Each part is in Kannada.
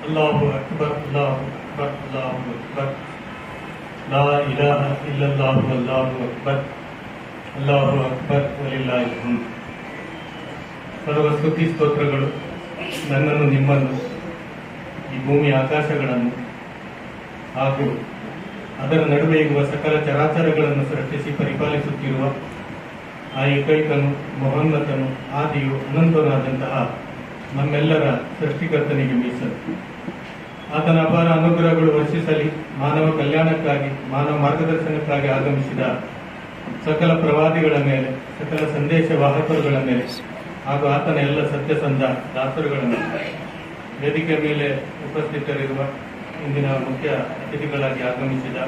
ಅಲ್ಲಾಹು ಅಕ್ಬರ್ ಅಲ್ಲಾಹು ಅಕ್ಬರ್ ಅಲ್ಲಾಹು ಅಕ್ಬರ್ ಲಾ ಇಲಾಹ ಇಲ್ಲಲ್ಲಾಹು ಅಲ್ಲಾಹು ಅಕ್ಬರ್ ಅಲ್ಲಾಹು ಅಕ್ಬರ್ ವಲಿಲ್ಲಾಹಿಲ್ ಹಮ್ದ್. ಸರ್ವ ಸ್ತುತಿ ಸ್ತೋತ್ರಗಳು ನನ್ನನ್ನು ನಿಮ್ಮನ್ನು ಈ ಭೂಮಿ ಆಕಾಶಗಳನ್ನು ಹಾಗೂ ಅದರ ನಡುವೆ ಇರುವ ಸಕಲ ಚರಾಚರಗಳನ್ನು ಸೃಷ್ಟಿಸಿ ಪರಿಪಾಲಿಸುತ್ತಿರುವ ಆ ಏಕೈಕನು ಮಹೋನ್ನತನು ಆದಿಯು ಅನಂತನಾದಂತಹ ನಮ್ಮೆಲ್ಲರ ಸೃಷ್ಟಿಕರ್ತನಿಗೆ ಮೀಸಲು. ಆತನ ಅಪಾರ ಅನುಗ್ರಹಗಳು ವರ್ಷಿಸಲಿ. ಮಾನವ ಕಲ್ಯಾಣಕ್ಕಾಗಿ ಮಾನವ ಮಾರ್ಗದರ್ಶನಕ್ಕಾಗಿ ಆಗಮಿಸಿದ ಸಕಲ ಪ್ರವಾದಿಗಳ ಮೇಲೆ, ಸಕಲ ಸಂದೇಶ ವಾಹಕರುಗಳ ಮೇಲೆ ಹಾಗೂ ಆತನ ಎಲ್ಲ ಸತ್ಯಸಂಧ ದಾಸರುಗಳ ಮೇಲೆ, ವೇದಿಕೆ ಮೇಲೆ ಉಪಸ್ಥಿತರಿರುವ ಇಂದಿನ ಮುಖ್ಯ ಅತಿಥಿಗಳಾಗಿ ಆಗಮಿಸಿದ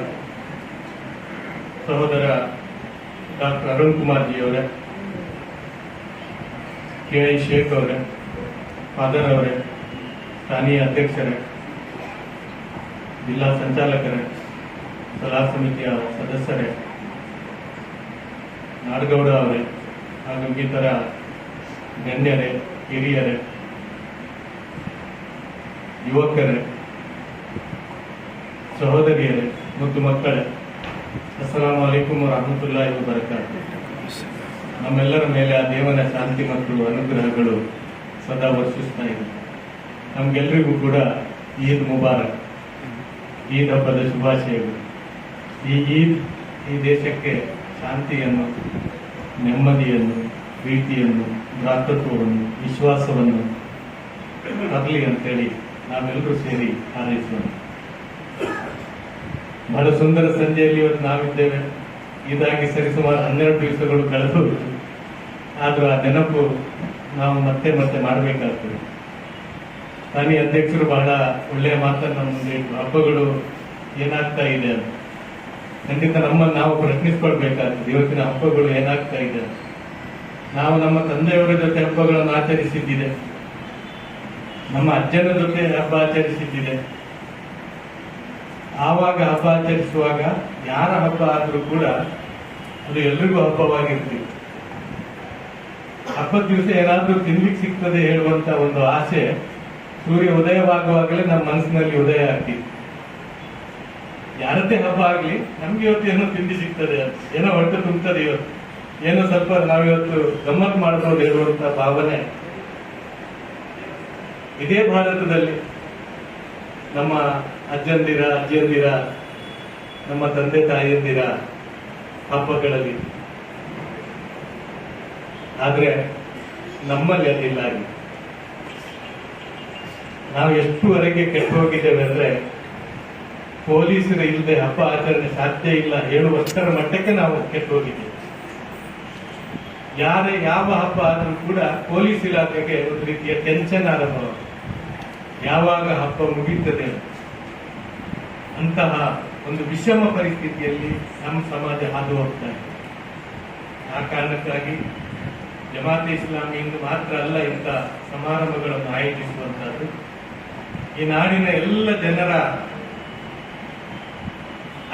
ಸಹೋದರ ಡಾಕ್ಟರ್ ಅರುಣ್ ಕುಮಾರ್ ಜಿ ಅವರೇ, KI ಶೇಖ್ ಅವರೇ, ಫಾದರ್ ಅವರೇ, ಸ್ಥಾನೀಯ ಅಧ್ಯಕ್ಷರೇ, ಜಿಲ್ಲಾ ಸಂಚಾಲಕರೇ, ಸಲಹಾ ಸಮಿತಿಯ ಸದಸ್ಯರೇ, ನಾಡಗೌಡ ಅವರೇ ಹಾಗೂ ಇತರ ಗಣ್ಯರೇ, ಹಿರಿಯರೇ, ಯುವಕರೇ, ಸಹೋದರಿಯರೇ, ಮುದ್ದು ಮಕ್ಕಳೇ, ಅಸ್ಸಲಾಮು ಅಲೈಕುಂ ವರಹಮತುಲ್ಲಾಹಿ ವಬರಕಾತುಹು. ನಮ್ಮೆಲ್ಲರ ಮೇಲೆ ಆ ದೇವನ ಶಾಂತಿ ಮತ್ತು ಅನುಗ್ರಹಗಳು ಸದಾ ವರ್ಷಿಸ್ತಾ ಇದೆ. ನಮ್ಗೆಲ್ಲರಿಗೂ ಕೂಡ ಈದ್ ಮುಬಾರಕ್, ಈದ್ ಹಬ್ಬದ ಶುಭಾಶಯಗಳು. ಈ ಈದ್ ಈ ದೇಶಕ್ಕೆ ಶಾಂತಿಯನ್ನು, ನೆಮ್ಮದಿಯನ್ನು, ಪ್ರೀತಿಯನ್ನು, ಭ್ರಾತೃತ್ವವನ್ನು, ವಿಶ್ವಾಸವನ್ನು ತರಲಿ ಅಂತೇಳಿ ನಾವೆಲ್ಲರೂ ಸೇರಿ ಹಾರೈಸೋಣ. ಬಹಳ ಸುಂದರ ಸಂಜೆಯಲ್ಲಿ ಇವತ್ತು ನಾವಿದ್ದೇವೆ. ಇದಾಗಿ ಸರಿಸುಮಾರು 12 ದಿವಸಗಳು ಕಳೆದು, ಆದ್ರೂ ಆ ನೆನಪು ನಾವು ಮತ್ತೆ ಮತ್ತೆ ಮಾಡಬೇಕಾಗ್ತದೆ. ಸ್ಥಾನೀಯ ಅಧ್ಯಕ್ಷರು ಬಹಳ ಒಳ್ಳೆಯ ಮಾತನ್ನು ಮುಂದೆ ಇಟ್ಟು, ಹಬ್ಬಗಳು ಏನಾಗ್ತಾ ಇದೆ ಅಂತ ಖಂಡಿತ ನಮ್ಮನ್ನು ನಾವು ಪ್ರಶ್ನಿಸ್ಕೊಳ್ಬೇಕಾಗ್ತದೆ. ಇವತ್ತಿನ ಹಬ್ಬಗಳು ಏನಾಗ್ತಾ ಇದೆ, ನಾವು ನಮ್ಮ ತಂದೆಯವರ ಜೊತೆ ಹಬ್ಬಗಳನ್ನು ಆಚರಿಸಿದ್ದಿದೆ, ನಮ್ಮ ಅಜ್ಜನ ಜೊತೆ ಹಬ್ಬ ಆಚರಿಸಿದ್ದಿದೆ. ಆವಾಗ ಹಬ್ಬ ಆಚರಿಸುವಾಗ ಯಾರ ಹಬ್ಬ ಆದರೂ ಕೂಡ ಅದು ಎಲ್ರಿಗೂ ಹಬ್ಬವಾಗಿರ್ತೀವಿ. ಹಬ್ಬದ ದಿವಸ ಏನಾದ್ರೂ ತಿನ್ಲಿಕ್ಕೆ ಸಿಗ್ತದೆ ಹೇಳುವಂತ ಒಂದು ಆಸೆ ಸೂರ್ಯ ಉದಯವಾಗುವಾಗಲೇ ನಮ್ಮ ಮನಸ್ಸಿನಲ್ಲಿ ಉದಯ ಆಗ್ತಿತ್ತು. ಯಾರದ್ದೇ ಹಬ್ಬ ಆಗ್ಲಿ, ನಮ್ಗೆ ಇವತ್ತು ಏನೋ ತಿಂಡಿ ಸಿಗ್ತದೆ, ಏನೋ ಹೊಟ್ಟೆ ತುಂಬುತ್ತದೆ, ಇವತ್ತು ಏನೋ ಸ್ವಲ್ಪ ನಾವಿವತ್ತು ಗಮ್ಮತ್ ಮಾಡಬಹುದು ಹೇಳುವಂತ ಭಾವನೆ. ಇದೇ ಭಾರತದಲ್ಲಿ ನಮ್ಮ ಅಜ್ಜಂದಿರ, ಅಜ್ಜಿಯಂದಿರ, ನಮ್ಮ ತಂದೆ ತಾಯಿಯಂದಿರ ಹಬ್ಬಗಳಲ್ಲಿ, ಆದ್ರೆ ನಮ್ಮಲ್ಲಿ ಅದಿಲ್ಲ. ನಾವು ಎಷ್ಟುವರೆಗೆ ಕೆಟ್ಟು ಹೋಗಿದ್ದೇವೆ ಅಂದ್ರೆ, ಪೊಲೀಸರು ಇಲ್ಲದೆ ಹಬ್ಬ ಆಚರಣೆ ಸಾಧ್ಯ ಇಲ್ಲ ಹೇಳುವಷ್ಟರ ಮಟ್ಟಕ್ಕೆ ನಾವು ಕೆಟ್ಟು ಹೋಗಿದ್ದೇವೆ. ಯಾವ ಹಬ್ಬ ಆದ್ರೂ ಕೂಡ ಪೊಲೀಸ್ ಇಲಾಖೆಗೆ ಒಂದು ರೀತಿಯ ಟೆನ್ಷನ್ ಆರಂಭ, ಯಾವಾಗ ಹಬ್ಬ ಮುಗಿಯುತ್ತದೆ. ಅಂತಹ ಒಂದು ವಿಷಮ ಪರಿಸ್ಥಿತಿಯಲ್ಲಿ ನಮ್ಮ ಸಮಾಜ ಹಾದು ಹೋಗ್ತಾ ಇದೆ. ಆ ಕಾರಣಕ್ಕಾಗಿ ಜಮಾತೆ ಇಸ್ಲಾಮಿಯಿಂದ ಮಾತ್ರ ಅಲ್ಲ ಇಂಥ ಸಮಾರಂಭಗಳನ್ನು ಆಯೋಜಿಸುವಂತಹದ್ದು. ಈ ನಾಡಿನ ಎಲ್ಲ ಜನರ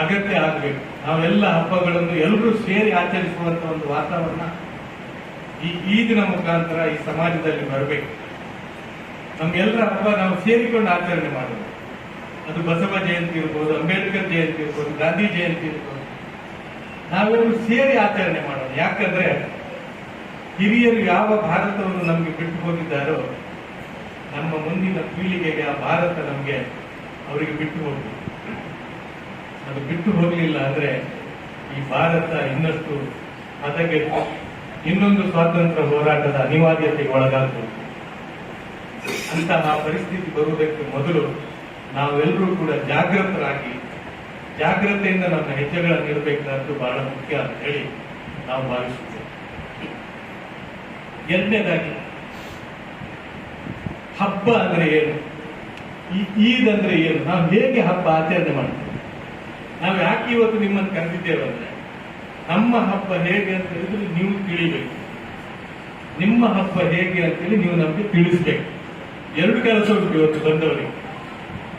ಅಗತ್ಯ ಆಗಬೇಕು. ನಾವೆಲ್ಲ ಹಬ್ಬಗಳನ್ನು ಎಲ್ಲರೂ ಸೇರಿ ಆಚರಿಸುವಂತ ಒಂದು ವಾತಾವರಣ ಈ ಈದಿನ ಮುಖಾಂತರ ಈ ಸಮಾಜದಲ್ಲಿ ಬರಬೇಕು. ನಮ್ಗೆಲ್ಲರ ಹಬ್ಬ ನಾವು ಸೇರಿಕೊಂಡು ಆಚರಣೆ ಮಾಡೋದು. ಅದು ಬಸವ ಜಯಂತಿ ಇರ್ಬೋದು, ಅಂಬೇಡ್ಕರ್ ಜಯಂತಿ ಇರ್ಬೋದು, ಗಾಂಧಿ ಜಯಂತಿ ಇರ್ಬೋದು, ನಾವೆಲ್ಲರೂ ಸೇರಿ ಆಚರಣೆ ಮಾಡೋಣ. ಯಾಕಂದ್ರೆ ಹಿರಿಯರು ಯಾವ ಭಾರತವನ್ನು ನಮಗೆ ಬಿಟ್ಟು ಹೋಗಿದ್ದಾರೋ, ನಮ್ಮ ಮುಂದಿನ ಪೀಳಿಗೆಗೆ ಆ ಭಾರತ ನಮಗೆ ಅವರಿಗೆ ಬಿಟ್ಟು ಹೋಗ್ಬೇಕು. ಅದು ಬಿಟ್ಟು ಹೋಗಲಿಲ್ಲ ಅಂದ್ರೆ ಈ ಭಾರತ ಇನ್ನಷ್ಟು ಹದಗೆಟ್ಟು ಇನ್ನೊಂದು ಸ್ವಾತಂತ್ರ್ಯ ಹೋರಾಟದ ಅನಿವಾರ್ಯತೆಗೆ ಒಳಗಾಗಬಹುದು. ಅಂತಹ ಪರಿಸ್ಥಿತಿ ಬರುವುದಕ್ಕೆ ಮೊದಲು ನಾವೆಲ್ಲರೂ ಕೂಡ ಜಾಗ್ರತೆಯಿಂದ ನಮ್ಮ ಹೆಜ್ಜೆಗಳನ್ನು ಇಡಬೇಕಾದ್ದು ಬಹಳ ಮುಖ್ಯ ಅಂತ ಹೇಳಿ ನಾವು ಭಾವಿಸುತ್ತೇವೆ. ಎರಡನೇದಾಗಿ, ಹಬ್ಬ ಅಂದ್ರೆ ಏನು, ಈದ್ ಅಂದ್ರೆ ಏನು, ನಾವು ಹೇಗೆ ಹಬ್ಬ ಆಚರಣೆ ಮಾಡ್ತೇವೆ, ನಾವು ಯಾಕೆ ಇವತ್ತು ನಿಮ್ಮನ್ನು ಕರೆದಿದ್ದೇವೆ ಅಂದ್ರೆ, ನಮ್ಮ ಹಬ್ಬ ಹೇಗೆ ಅಂತ ಹೇಳಿದ್ರೆ ನೀವು ತಿಳಿಬೇಕು, ನಿಮ್ಮ ಹಬ್ಬ ಹೇಗೆ ಅಂತೇಳಿ ನೀವು ನಮಗೆ ತಿಳಿಸ್ಬೇಕು. 2 ಕೆಲಸ ಉಂಟು ಇವತ್ತು ಬಂದವರಿಗೆ.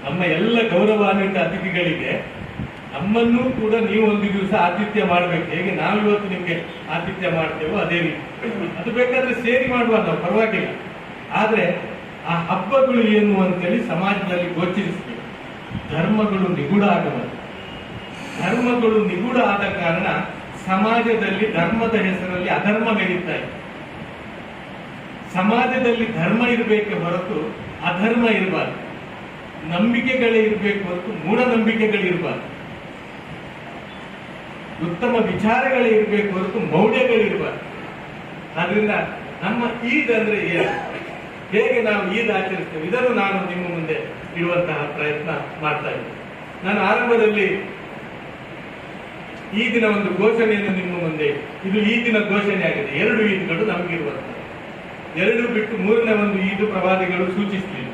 ನಮ್ಮ ಎಲ್ಲ ಗೌರವಾನ್ವಿತ ಅತಿಥಿಗಳಿಗೆ ನಮ್ಮನ್ನೂ ಕೂಡ ನೀವು ಒಂದು ದಿವಸ ಆತಿಥ್ಯ ಮಾಡಬೇಕು. ಹೇಗೆ ನಾವಿವತ್ತು ನಿಮ್ಗೆ ಆತಿಥ್ಯ ಮಾಡ್ತೇವೋ ಅದೇ ರೀತಿ. ಅದು ಬೇಕಾದ್ರೆ ಸೇರಿ ಮಾಡುವ, ನಾವು ಪರವಾಗಿಲ್ಲ. ಆದ್ರೆ ಆ ಹಬ್ಬಗಳು ಏನು ಅಂತೇಳಿ ಸಮಾಜದಲ್ಲಿ ಗೋಚರಿಸಬೇಕು. ಧರ್ಮಗಳು ನಿಗೂಢ ಆಗಬಾರದು. ಧರ್ಮಗಳು ನಿಗೂಢ ಆದ ಕಾರಣ ಸಮಾಜದಲ್ಲಿ ಧರ್ಮದ ಹೆಸರಲ್ಲಿ ಅಧರ್ಮ ನಡೀತಾ ಇದೆ. ಸಮಾಜದಲ್ಲಿ ಧರ್ಮ ಇರಬೇಕೆ ಹೊರತು ಅಧರ್ಮ ಇರಬಾರ್ದು. ನಂಬಿಕೆಗಳೇ ಇರಬೇಕು ಹೊರತು ಮೂಢನಂಬಿಕೆಗಳಿರಬಾರ್ದು. ಉತ್ತಮ ವಿಚಾರಗಳೇ ಇರಬೇಕು ಹೊರತು ಮೌಢ್ಯಗಳಿರಬಾರ್ದು. ಆದ್ರಿಂದ ನಮ್ಮ ಈದ್ ಅಂದ್ರೆ ಏನು, ಹೇಗೆ ನಾವು ಈದ್ ಆಚರಿಸ್ತೇವೆ, ಇದನ್ನು ನಾನು ನಿಮ್ಮ ಮುಂದೆ ಇಡುವಂತಹ ಪ್ರಯತ್ನ ಮಾಡ್ತಾ ಇದ್ದೇನೆ. ನಾನು ಆರಂಭದಲ್ಲಿ ಈದಿನ ಒಂದು ಘೋಷಣೆಯನ್ನು ನಿಮ್ಮ ಮುಂದೆ, ಇದು ಈದಿನ ಘೋಷಣೆ ಆಗಿದೆ. 2 ಈದ್ಗಳು ನಮಗಿರುವಂತಹ, 2 ಬಿಟ್ಟು 3ನೇ ಒಂದು ಈದು ಪ್ರವಾದಿಗಳು ಸೂಚಿಸಲಿಲ್ಲ.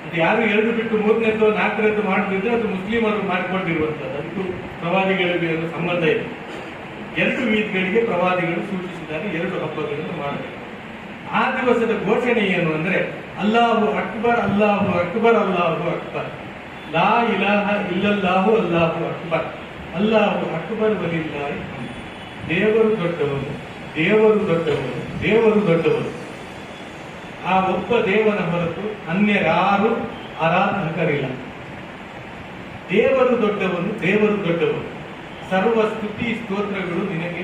ಅದು ಯಾರು 2 ಬಿಟ್ಟು 3ನೇದ್ದು 4ನೇದ್ದು ಮಾಡದಿದ್ರೆ ಅದು ಮುಸ್ಲಿಮರು ಮಾಡಿಕೊಂಡಿರುವಂತದ್ದು. ಅದಕ್ಕೂ ಪ್ರವಾದಿಗಳಿಗೆ ಒಂದು ಸಂಬಂಧ ಇದೆ. 2 ಈದ್ಗಳಿಗೆ ಪ್ರವಾದಿಗಳು ಸೂಚಿಸಿದ್ದಾರೆ, 2 ಹಬ್ಬಗಳನ್ನು ಮಾಡಬೇಕು. ಆ ದಿವಸದ ಘೋಷಣೆ ಏನು ಅಂದ್ರೆ ಅಲ್ಲಾಹು ಅಕ್ಬರ್, ಅಲ್ಲಾಹು ಅಕ್ಬರ್, ಅಲ್ಲಾಹು ಅಕ್ಬರ್, ಲಾ ಇಲಾಹ ಇಲ್ಲಲ್ಲಾಹು ಅಲ್ಲಾಹು ಅಕ್ಬರ್, ಅಲ್ಲಾಹು ಅಕ್ಬರ್ ವಲಿಲ್ಲಾಹಿ ಹಮ್ದ್. ದೇವರು ದೊಡ್ಡವನು, ದೇವರು ದೊಡ್ಡವನು, ದೇವರು ದೊಡ್ಡವನು. ಆ ಒಬ್ಬ ದೇವನ ಹೊರತು ಅನ್ಯರಾರು ಆರಾಧಕರಿಲ್ಲ. ದೇವರು ದೊಡ್ಡವನು, ದೇವರು ದೊಡ್ಡವನು. ಸರ್ವ ಸ್ತುತಿ ಸ್ತೋತ್ರಗಳು ನಿನಗೆ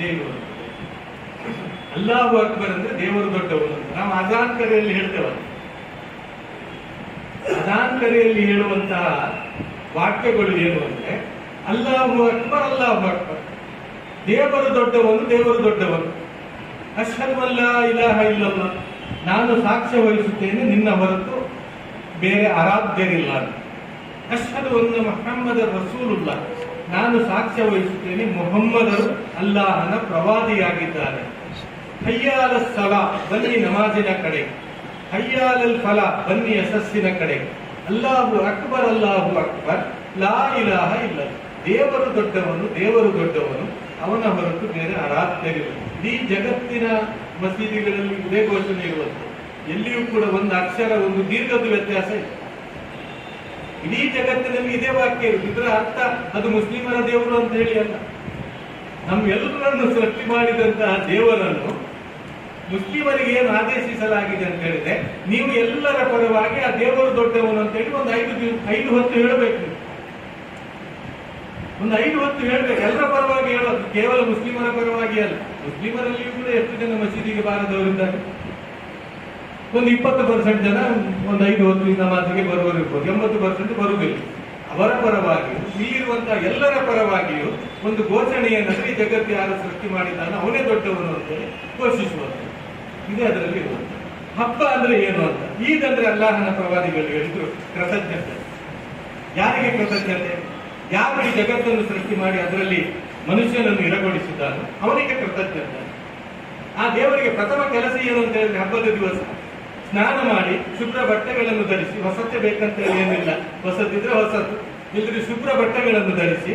ದೇವರು. ಅಲ್ಲಾಹು ಅಕ್ಬರ್ ಅಂದ್ರೆ ದೇವರು ದೊಡ್ಡವನು ಅಂತ ನಾವು ಅಜಾನ್ ಕರೆಯಲ್ಲಿ ಹೇಳ್ತೇವೆ. ಅಜಾನ್ ಕರೆಯಲ್ಲಿ ಹೇಳುವಂತಹ ವಾಕ್ಯಗಳು ಏನು ಅಂದ್ರೆ ಅಲ್ಲಾಹು ಅಕ್ಬರ್, ಅಲ್ಲಾಹು ಅಕ್ಬರ್, ದೇವರು ದೊಡ್ಡವನು, ದೇವರು ದೊಡ್ಡವನು. ಅಶ್ಹದು ಅಲ್ಲಾ ಇಲಾಹ ಇಲ್ಲಲ್ಲಾಹ್, ನಾನು ಸಾಕ್ಷ್ಯ ವಹಿಸುತ್ತೇನೆ ನಿನ್ನ ಹೊರತು ಬೇರೆ ಆರಾಧ್ಯರಿಲ್ಲ. ಅಶ್ಹದು ಅನ್ನ ಮುಹಮ್ಮದ ರಸೂಲುಲ್ಲಾಹ್, ನಾನು ಸಾಕ್ಷ್ಯ ವಹಿಸುತ್ತೇನೆ ಮುಹಮ್ಮದರು ಅಲ್ಲಾಹನ ಪ್ರವಾದಿಯಾಗಿದ್ದಾರೆ. ಹಯ್ಯಾಲ ಸಲಾ, ಬನ್ನಿ ನಮಾಜಿನ ಕಡೆ. ಹಯ್ಯಾಲಲ್ ಫಲಾ, ಬನ್ನಿ ಯಶಸ್ಸಿನ ಕಡೆ. ಅಲ್ಲಾಹು ಅಕ್ಬರ್, ಅಲ್ಲಾಹು ಅಕ್ಬರ್, ಲಾ ಇಲಾಹ ಇಲ್ಲ. ದೇವರು ದೊಡ್ಡವನು, ದೇವರು ದೊಡ್ಡವನು, ಅವನ ಹೊರತು ಬೇರೆ ಆರಾಧ್ಯರಿಲ್ಲ. ಇಡೀ ಜಗತ್ತಿನ ಮಸೀದಿಗಳಲ್ಲಿ ಇದೇ ಘೋಷಣೆ ಇರುವಂತೆ. ಎಲ್ಲಿಯೂ ಕೂಡ ಒಂದು ಅಕ್ಷರ, ಒಂದು ದೀರ್ಘದ ವ್ಯತ್ಯಾಸ ಇದೆ. ಇಡೀ ಜಗತ್ತಿನಲ್ಲಿ ಇದೇ ವಾಕ್ಯ ಇರುವುದು. ಇದರ ಅರ್ಥ ಅದು ಮುಸ್ಲಿಮರ ದೇವರು ಅಂತ ಹೇಳಿ ಅಲ್ಲ. ನಮ್ಮೆಲ್ಲರನ್ನು ಸೃಷ್ಟಿ ಮಾಡಿದಂತಹ ದೇವರನ್ನು ಮುಸ್ಲಿಮರಿಗೆ ಏನು ಆದೇಶಿಸಲಾಗಿದೆ ಅಂತ ಹೇಳಿದ್ರೆ, ನೀವು ಎಲ್ಲರ ಪರವಾಗಿ ಆ ದೇವರು ದೊಡ್ಡವನು ಅಂತ ಹೇಳಿ ಒಂದು 5 ಹೊತ್ತು ಹೇಳಬೇಕು. ಒಂದು 5 ಹೊತ್ತು ಹೇಳ್ಬೇಕು, ಎಲ್ಲರ ಪರವಾಗಿ ಹೇಳೋದು, ಕೇವಲ ಮುಸ್ಲಿಮರ ಪರವಾಗಿ ಅಲ್ಲ. ಮುಸ್ಲಿಮರಲ್ಲಿಯೂ ಕೂಡ ಎಷ್ಟು ಜನ ಮಸೀದಿಗೆ ಬಾರದವರಿದ್ದಾರೆ? ಒಂದು 20% ಜನ ಒಂದು 5 ಹೊತ್ತು ನಮಾಜಿಗೆ ಬರುವವರು ಇರ್ಬೋದು, 80% ಬರುವುದಿಲ್ಲ. ಅವರ ಪರವಾಗಿಯೂ ಇಲ್ಲಿರುವಂತಹ ಎಲ್ಲರ ಪರವಾಗಿಯೂ ಒಂದು ಘೋಷಣೆ ಏನಂದ್ರೆ ಈ ಜಗತ್ತು ಯಾರು ಸೃಷ್ಟಿ ಮಾಡಿದ್ದಾನೆ ಅವನೇ ದೊಡ್ಡವನು ಅಂತೇಳಿ ಘೋಷಿಸುವಂತೆ ಇದೇ ಅದರಲ್ಲಿ ಇರುವಂತ. ಹಬ್ಬ ಅಂದ್ರೆ ಏನು ಅಂತ, ಈದ್ ಅಂದ್ರೆ ಅಲ್ಲಾಹನ ಪ್ರವಾದಿಗಳು ಹೇಳಿದ್ರು ಕೃತಜ್ಞತೆ. ಯಾರಿಗೆ ಕೃತಜ್ಞತೆ? ಯಾರು ಈ ಜಗತ್ತನ್ನು ಸೃಷ್ಟಿ ಮಾಡಿ ಅದರಲ್ಲಿ ಮನುಷ್ಯನನ್ನು ಇರಗೊಳಿಸಿದ್ದಾನೋ ಅವನಿಗೆ ಕೃತಜ್ಞತೆ. ಆ ದೇವರಿಗೆ ಪ್ರಥಮ ಕೆಲಸ ಏನು ಅಂತ ಹೇಳಿದ್ರೆ ಹಬ್ಬದ ದಿವಸ ಸ್ನಾನ ಮಾಡಿ ಶುಭ್ರ ಬಟ್ಟೆಗಳನ್ನು ಧರಿಸಿ, ಹೊಸತೆ ಬೇಕಂತ ಏನಿಲ್ಲ, ಹೊಸದಿದ್ರೆ ಹೊಸತು, ಇಲ್ಲದ್ರೆ ಶುಭ್ರ ಬಟ್ಟೆಗಳನ್ನು ಧರಿಸಿ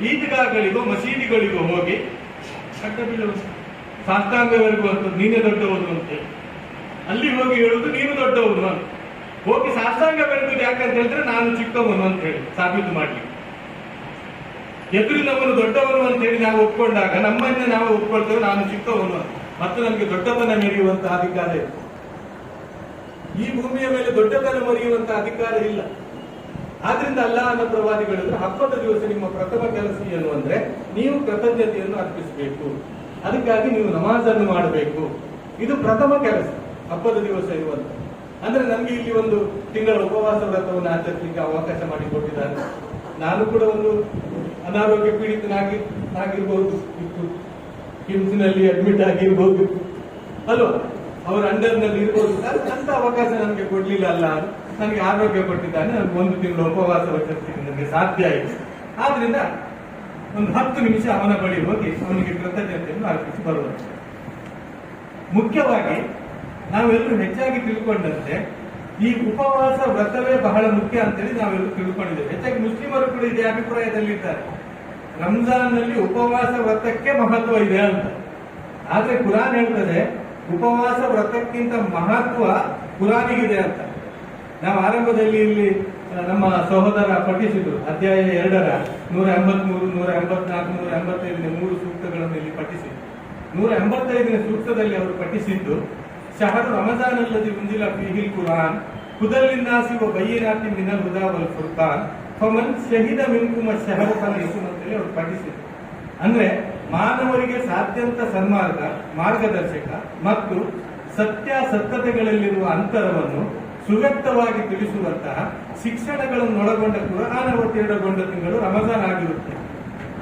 ಈದ್ಗಾಗಳಿಗೂ ಮಸೀದಿಗಳಿಗೂ ಹೋಗಿ ಅಡ್ಡ ಬೀಳುವ ಸಾಷ್ಟಾಂಗವರೆಗೂ ಅಂತ ನೀನೇ ದೊಡ್ಡವನು ಅಂತೇಳಿ ಅಲ್ಲಿ ಹೋಗಿ ಹೇಳುದು ನೀನು ದೊಡ್ಡವನು ಅಂತ. ಹೋಗಿ ಸಾಷ್ಟಾಂಗ ಬೆಳೆದು ಯಾಕಂತ ಹೇಳಿದ್ರೆ ನಾನು ಚಿಕ್ಕವನು ಅಂತ ಹೇಳಿ ಸಾಬೀತು ಮಾಡ್ಲಿಕ್ಕೆ. ಎದುರಿನವನು ದೊಡ್ಡವನು ಅಂತ ಹೇಳಿ ನಾವು ಒಪ್ಕೊಂಡಾಗ ನಮ್ಮನ್ನೇ ನಾವು ಒಪ್ಕೊಳ್ತೇವೆ ನಾನು ಚಿಕ್ಕವನು ಅಂತ. ಮತ್ತು ನಮಗೆ ದೊಡ್ಡತನ ಮೆರೆಯುವಂತಹ ಅಧಿಕಾರ ಇದೆ. ಈ ಭೂಮಿಯ ಮೇಲೆ ದೊಡ್ಡತನ ಮರೆಯುವಂತಹ ಅಧಿಕಾರ ಇಲ್ಲ. ಆದ್ರಿಂದ ಅಲ್ಲಾಹನ ಪ್ರವಾದಿಗಳಿದ್ರೆ ಹಬ್ಬದ ದಿವಸ ನಿಮ್ಮ ಪ್ರಥಮ ಕೆಲಸ ಏನು ಅಂದ್ರೆ ನೀವು ಕೃತಜ್ಞತೆಯನ್ನು ಅರ್ಪಿಸಬೇಕು. ಅದಕ್ಕಾಗಿ ನೀವು ನಮಾಜನ್ನು ಮಾಡಬೇಕು. ಇದು ಪ್ರಥಮ ಕೆಲಸ ಹಬ್ಬದ ದಿವಸ ಇರುವಂತ. ಅಂದ್ರೆ ನಮ್ಗೆ ಇಲ್ಲಿ ಒಂದು ತಿಂಗಳ ಉಪವಾಸ ವ್ರತವನ್ನು ಆಚರಿಸಲಿಕ್ಕೆ ಅವಕಾಶ ಮಾಡಿಕೊಟ್ಟಿದ್ದಾರೆ. ನಾನು ಕೂಡ ಒಂದು ಅನಾರೋಗ್ಯ ಪೀಡಿತನಾಗಿರ್ಬಹುದು ಇತ್ತು, ಕಿಮ್ಸ್ನಲ್ಲಿ ಅಡ್ಮಿಟ್ ಆಗಿರ್ಬಹುದು ಅಲ್ವಾ, ಅವರ ಅಂಡರ್ನಲ್ಲಿ ಇರ್ಬೋದು. ಅಂತ ಅವಕಾಶ ನನಗೆ ಕೊಡ್ಲಿಲ್ಲ ಅಲ್ಲ, ನನಗೆ ಆರೋಗ್ಯ ಕೊಟ್ಟಿದ್ದಾನೆ. ನನಗೆ 1 ತಿಂಗಳ ಉಪವಾಸ ವಹಿಸಲಿಕ್ಕೆ ನನಗೆ ಸಾಧ್ಯ ಆಯಿತು. ಆದ್ರಿಂದ ಒಂದು 10 ನಿಮಿಷ ಅವನ ಬಳಿ ಹೋಗಿ ಅವನಿಗೆ ಕೃತಜ್ಞತೆಯನ್ನು ಅರ್ಪಿಸಿ ಬರುವಂತೆ. ಮುಖ್ಯವಾಗಿ ನಾವೆಲ್ಲರೂ ಹೆಚ್ಚಾಗಿ ತಿಳ್ಕೊಂಡಂತೆ ಈ ಉಪವಾಸ ವ್ರತವೇ ಬಹಳ ಮುಖ್ಯ ಅಂತೇಳಿ ನಾವೆಲ್ಲರೂ ತಿಳ್ಕೊಂಡಿದ್ದೇವೆ. ಹೆಚ್ಚಾಗಿ ಮುಸ್ಲಿಮರು ಕೂಡ ಇದೇ ಅಭಿಪ್ರಾಯದಲ್ಲಿದ್ದಾರೆ. ರಂಜಾನ್ ನಲ್ಲಿ ಉಪವಾಸ ವ್ರತಕ್ಕೆ ಮಹತ್ವ ಇದೆ ಅಂತ. ಆದ್ರೆ ಕುರಾನ್ ಹೇಳ್ತದೆ ಉಪವಾಸ ವ್ರತಕ್ಕಿಂತ ಮಹತ್ವ ಕುರಾನಿಗಿದೆ ಅಂತ. ನಾವು ಆರಂಭದಲ್ಲಿ ಇಲ್ಲಿ ನಮ್ಮ ಸಹೋದರ ಪಠಿಸಿದ್ರು ಅಧ್ಯಾಯ 2ರ 183, 184, 185 3 ಸೂಕ್ತಗಳನ್ನು ಇಲ್ಲಿ ಪಠಿಸಿದ್ರು. 185ನೇ ಸೂಕ್ತದಲ್ಲಿ ಅವರು ಪಠಿಸಿದ್ದು ಶಹರು ರಮಜಾನ್ ಅಲ್ಲದಿ ಉಂಜಿಲ ಫೀಹಿಲ್ ಕುರಾನ್ ಹುದಲ್ಲಿನ್ನಾಸಿ ವ ಬಯ್ಯಿನಾತಿ ಮಿನಲ್ ಹುದಾ ವಲ್ ಫುರ್ಕಾನ್ ಫಮನ್ ಶಹಿದ ಮಿನ್ಕುಮ ಶಹರು ಫಲಯಿಸುಮ್ ಅಂತೇಳಿ ಅವರು ಪಠಿಸಿದರು. ಅಂದ್ರೆ ಮಾನವರಿಗೆ ಸಾಧ್ಯಂತ ಸನ್ಮಾರ್ಗ, ಮಾರ್ಗದರ್ಶಕ ಮತ್ತು ಸತ್ಯಾಸತ್ಯತೆಗಳಲ್ಲಿರುವ ಅಂತರವನ್ನು ಸುವ್ಯಕ್ತವಾಗಿ ತಿಳಿಸುವಂತಹ ಶಿಕ್ಷಣಗಳನ್ನು ಒಳಗೊಂಡ ಕುರಾನ್ ಅವತೀರ್ಣಗೊಂಡ ತಿಂಗಳು ರಮಜಾನ್ ಆಗಿರುತ್ತೆ.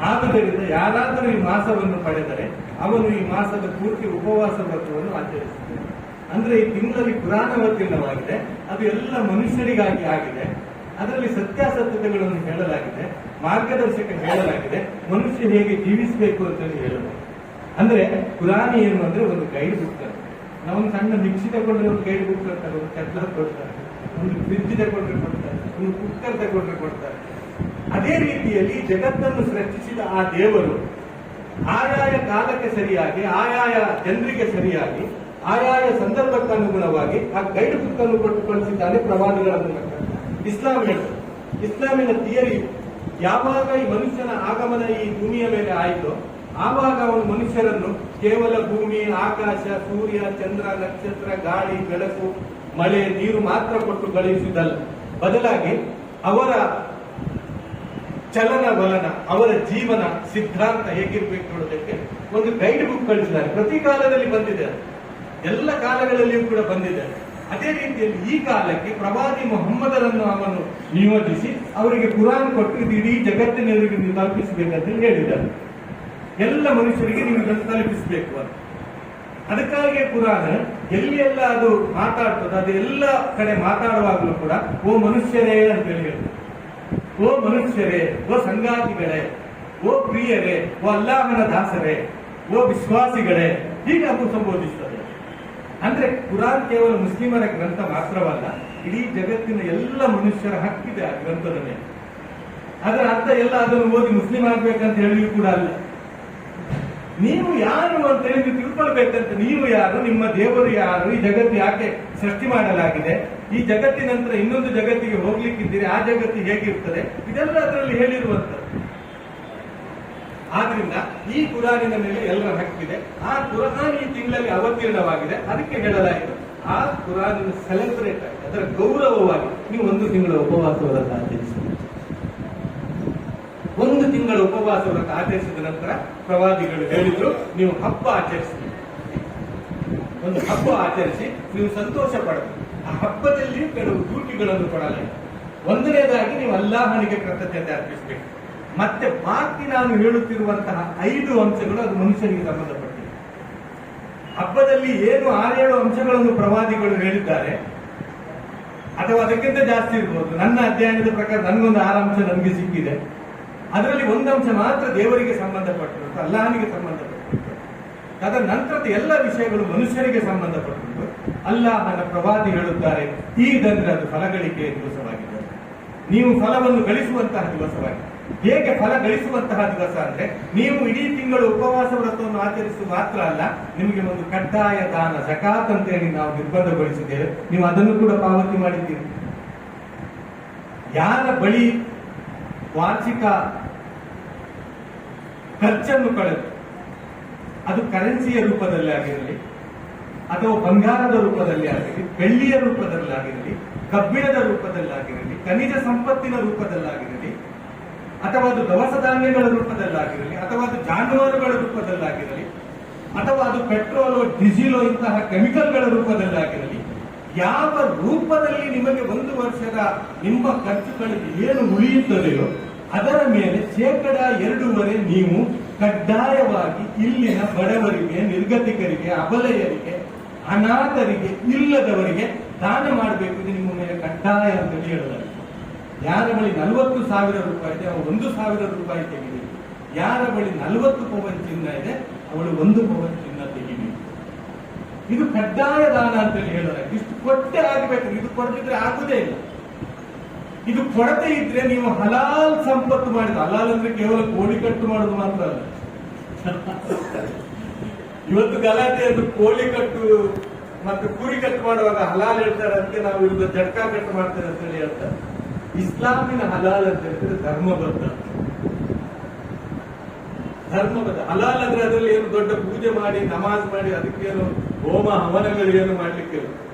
ಆದುದರಿಂದ ಯಾರಾದರೂ ಈ ಮಾಸವನ್ನು ಪಡೆದರೆ ಅವನು ಈ ಮಾಸದ ಪೂರ್ತಿ ಉಪವಾಸ ವ್ರತವನ್ನು ಆಚರಿಸುತ್ತಾನೆ. ಅಂದ್ರೆ ಈ ತಿಂಗಳಲ್ಲಿ ಕುರಾನ್ ಅವತೀರ್ಣವಾಗಿದೆ, ಅದು ಎಲ್ಲ ಮನುಷ್ಯರಿಗಾಗಿ ಆಗಿದೆ. ಅದರಲ್ಲಿ ಸತ್ಯಾಸತ್ಯತೆಗಳನ್ನು ಹೇಳಲಾಗಿದೆ, ಮಾರ್ಗದರ್ಶಕ ಹೇಳಲಾಗಿದೆ, ಮನುಷ್ಯ ಹೇಗೆ ಜೀವಿಸಬೇಕು ಅಂತ ಹೇಳಬಹುದು. ಅಂದ್ರೆ ಕುರಾನ್ ಏನು ಅಂದ್ರೆ ಒಂದು ಗೈಡ್ ಬುಕ್ ಅಂತ. ನಾವು ಸಣ್ಣ ಮಿಕ್ಸಿ ತಗೊಂಡ್ರೆ ಒಂದು ಗೈಡ್ ಬುಕ್ ಕೊಡ್ತಾರೆ, ಒಂದು ಚಟ್ಲ ಕೊಡ್ತಾರೆ, ಒಂದು ಫ್ರಿಡ್ಜ್ ತಗೊಂಡ್ರೆ ಕೊಡ್ತಾರೆ, ಒಂದು ಕುಕ್ಕರ್ ತಗೊಂಡ್ರೆ ಕೊಡ್ತಾರೆ. ಅದೇ ರೀತಿಯಲ್ಲಿ ಜಗತ್ತನ್ನು ಸೃಷ್ಟಿಸಿದ ಆ ದೇವರು ಆಯಾಯ ಕಾಲಕ್ಕೆ ಸರಿಯಾಗಿ, ಆಯಾಯ ಜನರಿಗೆ ಸರಿಯಾಗಿ, ಆಯಾಯ ಸಂದರ್ಭಕ್ಕೆ ಅನುಗುಣವಾಗಿ ಆ ಗೈಡ್ ಬುಕ್ ಅನ್ನು ಕೊಟ್ಟು ಕಳಿಸಿದ್ದಾನೆ ಪ್ರವಾದಿಗಳ ಮೂಲಕ. ಇಸ್ಲಾಂ ಹೇಳ್ತದೆ, ಇಸ್ಲಾಮಿನ ಥಿಯರಿ ಯಾವಾಗ ಈ ಮನುಷ್ಯನ ಆಗಮನ ಈ ಭೂಮಿಯ ಮೇಲೆ ಆಯಿತೋ ಆವಾಗ ಅವನು ಮನುಷ್ಯರನ್ನು ಕೇವಲ ಭೂಮಿ, ಆಕಾಶ, ಸೂರ್ಯ, ಚಂದ್ರ, ನಕ್ಷತ್ರ, ಗಾಳಿ, ಬೆಳಕು, ಮಳೆ, ನೀರು ಮಾತ್ರ ಕೊಟ್ಟು ಕಳುಹಿಸಿದಲ್ಲ, ಬದಲಾಗಿ ಅವರ ಚಲನವಲನ, ಅವರ ಜೀವನ ಸಿದ್ಧಾಂತ ಹೇಗಿರ್ಬೇಕು ನೋಡೋದಕ್ಕೆ ಒಂದು ಗೈಡ್ ಬುಕ್ ಕಳಿಸಿದ್ದಾರೆ. ಪ್ರತಿ ಕಾಲದಲ್ಲಿ ಬಂದಿದೆ, ಎಲ್ಲ ಕಾಲಗಳಲ್ಲಿಯೂ ಕೂಡ ಬಂದಿದೆ. ಅದೇ ರೀತಿಯಲ್ಲಿ ಈ ಕಾಲಕ್ಕೆ ಪ್ರವಾದಿ ಮೊಹಮ್ಮದರನ್ನು ಅವನು ನಿಯೋಜಿಸಿ ಅವರಿಗೆ ಕುರಾನ್ ಕೊಟ್ಟು ಇದು ಇಡೀ ಜಗತ್ತಿನವರಿಗೆ ನೀವು ತಲುಪಿಸಬೇಕಂತ ಹೇಳಿದ್ದಾರೆ. ಎಲ್ಲ ಮನುಷ್ಯರಿಗೆ ನೀವು ಇದನ್ನು ತಲುಪಿಸಬೇಕು ಅಂತ. ಅದಕ್ಕಾಗಿ ಕುರಾನ್ ಎಲ್ಲಿ ಎಲ್ಲ ಅದು ಮಾತಾಡ್ತದೆ ಅದೆಲ್ಲ ಕಡೆ ಮಾತಾಡುವಾಗಲೂ ಕೂಡ ಓ ಮನುಷ್ಯರೇ ಅಂತ ಹೇಳ್ತದೆ. ಓ ಮನುಷ್ಯರೇ, ಓ ಸಂಗಾತಿಗಳೇ, ಓ ಪ್ರಿಯರೇ, ಓ ಅಲ್ಲಾಹನ ದಾಸರೇ, ಓ ವಿಶ್ವಾಸಿಗಳೇ, ಹೀಗೆ ಅದು ಸಂಬೋಧಿಸುತ್ತದೆ. ಅಂದ್ರೆ ಕುರಾನ್ ಕೇವಲ ಮುಸ್ಲಿಮರ ಗ್ರಂಥ ಮಾತ್ರವಲ್ಲ, ಇಡೀ ಜಗತ್ತಿನ ಎಲ್ಲ ಮನುಷ್ಯರ ಹಕ್ಕಿದೆ ಆ ಗ್ರಂಥದ ಮೇಲೆ. ಅದರ ಅರ್ಥ ಎಲ್ಲ ಅದನ್ನು ಓದಿ ಮುಸ್ಲಿಂ ಆಗ್ಬೇಕಂತ ಹೇಳಿಯೂ ಕೂಡ ಅಲ್ಲ. ನೀವು ಯಾರು ಅಂತ ಹೇಳಿ ನೀವು ತಿಳ್ಕೊಳ್ಬೇಕಂತ. ನೀವು ಯಾರು, ನಿಮ್ಮ ದೇವರು ಯಾರು, ಈ ಜಗತ್ತು ಯಾಕೆ ಸೃಷ್ಟಿ ಮಾಡಲಾಗಿದೆ, ಈ ಜಗತ್ತಿನ ನಂತರ ಇನ್ನೊಂದು ಜಗತ್ತಿಗೆ ಹೋಗ್ಲಿಕ್ಕಿದ್ದೀರಿ, ಆ ಜಗತ್ತು ಹೇಗಿರ್ತದೆ, ಇದೆಲ್ಲ ಅದರಲ್ಲಿ ಹೇಳಿರುವಂತದ್ದು. ಆದ್ರಿಂದ ಈ ಕುರಾನಿನ ಮೇಲೆ ಎಲ್ಲರ ಹಕ್ಕಿದೆ. ಆ ಕುರಾನ್ ಈ ತಿಂಗಳಲ್ಲಿ ಅವತೀರ್ಣವಾಗಿದೆ, ಅದಕ್ಕೆ ಹೇಳಲಾಯಿತು ಆ ಕುರಾನಿನ ಸೆಲೆಬ್ರೇಟ್ ಆಗಿ ಅದರ ಗೌರವವಾಗಿ ನೀವು 1 ತಿಂಗಳ ಉಪವಾಸ ವ್ರತ ಆಚರಿಸಿ. 1 ತಿಂಗಳ ಉಪವಾಸ ವ್ರತ ಆಚರಿಸಿದ ನಂತರ ಪ್ರವಾದಿಗಳು ಹೇಳಿದ್ರು ನೀವು ಹಬ್ಬ ಆಚರಿಸಿ, ಒಂದು ಹಬ್ಬ ಆಚರಿಸಿ ನೀವು ಸಂತೋಷ ಪಡಬೇಕು. ಆ ಹಬ್ಬದಲ್ಲಿ ಕೆಲವು ಡ್ಯೂಟಿಗಳನ್ನು ಕೊಡಲಾಯಿತು. 1ನೇದಾಗಿ ನೀವು ಅಲ್ಲಾಹನಿಗೆ ಕೃತಜ್ಞತೆ ಅರ್ಪಿಸಬೇಕು. ಮತ್ತೆ ಬಾಕಿ ನಾನು ಹೇಳುತ್ತಿರುವಂತಹ 5 ಅಂಶಗಳು ಅದು ಮನುಷ್ಯನಿಗೆ ಸಂಬಂಧಪಟ್ಟಿದೆ. ಹಬ್ಬದಲ್ಲಿ ಏನು 6-7 ಅಂಶಗಳನ್ನು ಪ್ರವಾದಿಗಳು ಹೇಳಿದ್ದಾರೆ, ಅಥವಾ ಅದಕ್ಕಿಂತ ಜಾಸ್ತಿ ಇರ್ಬೋದು. ನನ್ನ ಅಧ್ಯಯನದ ಪ್ರಕಾರ ನನಗೊಂದು 6 ಅಂಶ ನನಗೆ ಸಿಕ್ಕಿದೆ. ಅದರಲ್ಲಿ 1 ಅಂಶ ಮಾತ್ರ ದೇವರಿಗೆ ಸಂಬಂಧಪಟ್ಟಿರುವುದು, ಅಲ್ಲಾಹನಿಗೆ ಸಂಬಂಧಪಟ್ಟಿರುವುದು. ಅದರ ನಂತರದ ಎಲ್ಲ ವಿಷಯಗಳು ಮನುಷ್ಯರಿಗೆ ಸಂಬಂಧಪಟ್ಟಿರುವುದು. ಅಲ್ಲಾಹನ ಪ್ರವಾದಿ ಹೇಳುತ್ತಾರೆ, ಈದಂದ್ರೆ ಅದು ಫಲಗಳಿಕೆಯ ದಿವಸವಾಗಿದೆ, ನೀವು ಫಲವನ್ನು ಗಳಿಸುವಂತಹ ದಿವಸವಾಗಿದೆ. ಹೇಗೆ ಫಲ ಗಳಿಸುವಂತಹ ದಿವಸ ಅಂದ್ರೆ ನೀವು ಇಡೀ ತಿಂಗಳು ಉಪವಾಸ ವ್ರತವನ್ನು ಆಚರಿಸುವ ಮಾತ್ರ ಅಲ್ಲ, ನಿಮಗೆ ಒಂದು ಕಡ್ಡಾಯ ದಾನ ಜಕಾತ್ ಅಂತ ಹೇಳಿ ನಾವು ನಿರ್ಬಂಧಗೊಳಿಸಿದ್ದೇವೆ, ನೀವು ಅದನ್ನು ಕೂಡ ಪಾವತಿ ಮಾಡಿದ್ದೀರಿ. ಯಾರ ಬಳಿ ವಾರ್ಷಿಕ ಖರ್ಚನ್ನು ಕಳೆದು ಅದು ಕರೆನ್ಸಿಯ ರೂಪದಲ್ಲಿ ಆಗಿರಲಿ, ಅಥವಾ ಬಂಗಾರದ ರೂಪದಲ್ಲಿ ಆಗಿರಲಿ, ಬೆಳ್ಳಿಯ ರೂಪದಲ್ಲಿ ಆಗಿರಲಿ, ಕಬ್ಬಿಣದ ರೂಪದಲ್ಲಾಗಿರಲಿ, ಖನಿಜ ಸಂಪತ್ತಿನ ರೂಪದಲ್ಲಾಗಿರಲಿ, ಅಥವಾ ಅದು ದವಸ ಧಾನ್ಯಗಳ ರೂಪದಲ್ಲಾಗಿರಲಿ, ಅಥವಾ ಅದು ಜಾನುವಾರುಗಳ ರೂಪದಲ್ಲಾಗಿರಲಿ, ಅಥವಾ ಅದು ಪೆಟ್ರೋಲು, ಡೀಸೆಲು ಇಂತಹ ಕೆಮಿಕಲ್ಗಳ ರೂಪದಲ್ಲಾಗಿರಲಿ, ಯಾವ ರೂಪದಲ್ಲಿ ನಿಮಗೆ 1 ವರ್ಷದ ನಿಮ್ಮ ಖರ್ಚುಗಳಿಗೆ ಏನು ಉಳಿಯುತ್ತದೆಯೋ ಅದರ ಮೇಲೆ 2.5% ನೀವು ಕಡ್ಡಾಯವಾಗಿ ಇಲ್ಲಿನ ಬಡವರಿಗೆ, ನಿರ್ಗತಿಕರಿಗೆ, ಅಬಲೆಯರಿಗೆ, ಅನಾಥರಿಗೆ, ಇಲ್ಲದವರಿಗೆ ದಾನ ಮಾಡಬೇಕು. ಇದು ನಿಮ್ಮ ಮೇಲೆ ಕಡ್ಡಾಯ ಅಂತ ಹೇಳಲಾಗಿದೆ. ಯಾರ ಬಳಿ 40,000 ರೂಪಾಯಿ ಇದೆ ಅವಳು 1,000 ರೂಪಾಯಿ ತೆಗಿಬೇಕು. ಯಾರ ಬಳಿ 40 ಪವನ್ ಚಿನ್ನ ಇದೆ ಅವಳು 1 ಪವನ್ ಚಿನ್ನ ತೆಗಿಬೇಕು. ಇದು ಕಡ್ಡಾಯ ದಾನ ಅಂತೇಳಿ ಹೇಳಲಾಗಿದೆ. ಇಷ್ಟು ಕೊಟ್ಟೆ ಆಗಬೇಕು, ಇದು ಕೊಡದಿದ್ರೆ ಆಗುದೇ ಇಲ್ಲ. ಇದು ಕೊಡತೆ ಇದ್ರೆ ನೀವು ಹಲಾಲ್ ಸಂಪತ್ತು ಮಾಡಿದ, ಹಲಾಲ್ ಅಂದ್ರೆ ಕೇವಲ ಕೋಳಿ ಕಟ್ಟು ಮಾಡೋದು ಮಾತ್ರ ಅಲ್ಲ. ಇವತ್ತು ಗಲಾಟೆ ಅದು ಕೋಳಿ ಕಟ್ಟು ಮತ್ತು ಕುರಿ ಕಟ್ಟು ಮಾಡುವಾಗ ಹಲಾಲ್ ಹೇಳ್ತಾರೆ, ಅದಕ್ಕೆ ನಾವು ಇವಾಗ ಜಟ್ಕಾ ಕಟ್ಟು ಮಾಡ್ತೇವೆ ಅಂತ ಹೇಳಿ ಹೇಳ್ತಾರೆ. ಇಸ್ಲಾಮಿನ ಹಲಾಲ್ ಅಂತ ಹೇಳಿದ್ರೆ ಧರ್ಮಬದ್ಧ. ಧರ್ಮಬದ್ಧ. ಹಲಾಲ್ ಅಂದ್ರೆ ಅದರಲ್ಲಿ ಏನು ದೊಡ್ಡ ಪೂಜೆ ಮಾಡಿ ನಮಾಜ್ ಮಾಡಿ ಅದಕ್ಕೇನು ಹೋಮ ಹವನಗಳು ಏನು ಮಾಡ್ಲಿಕ್ಕೆ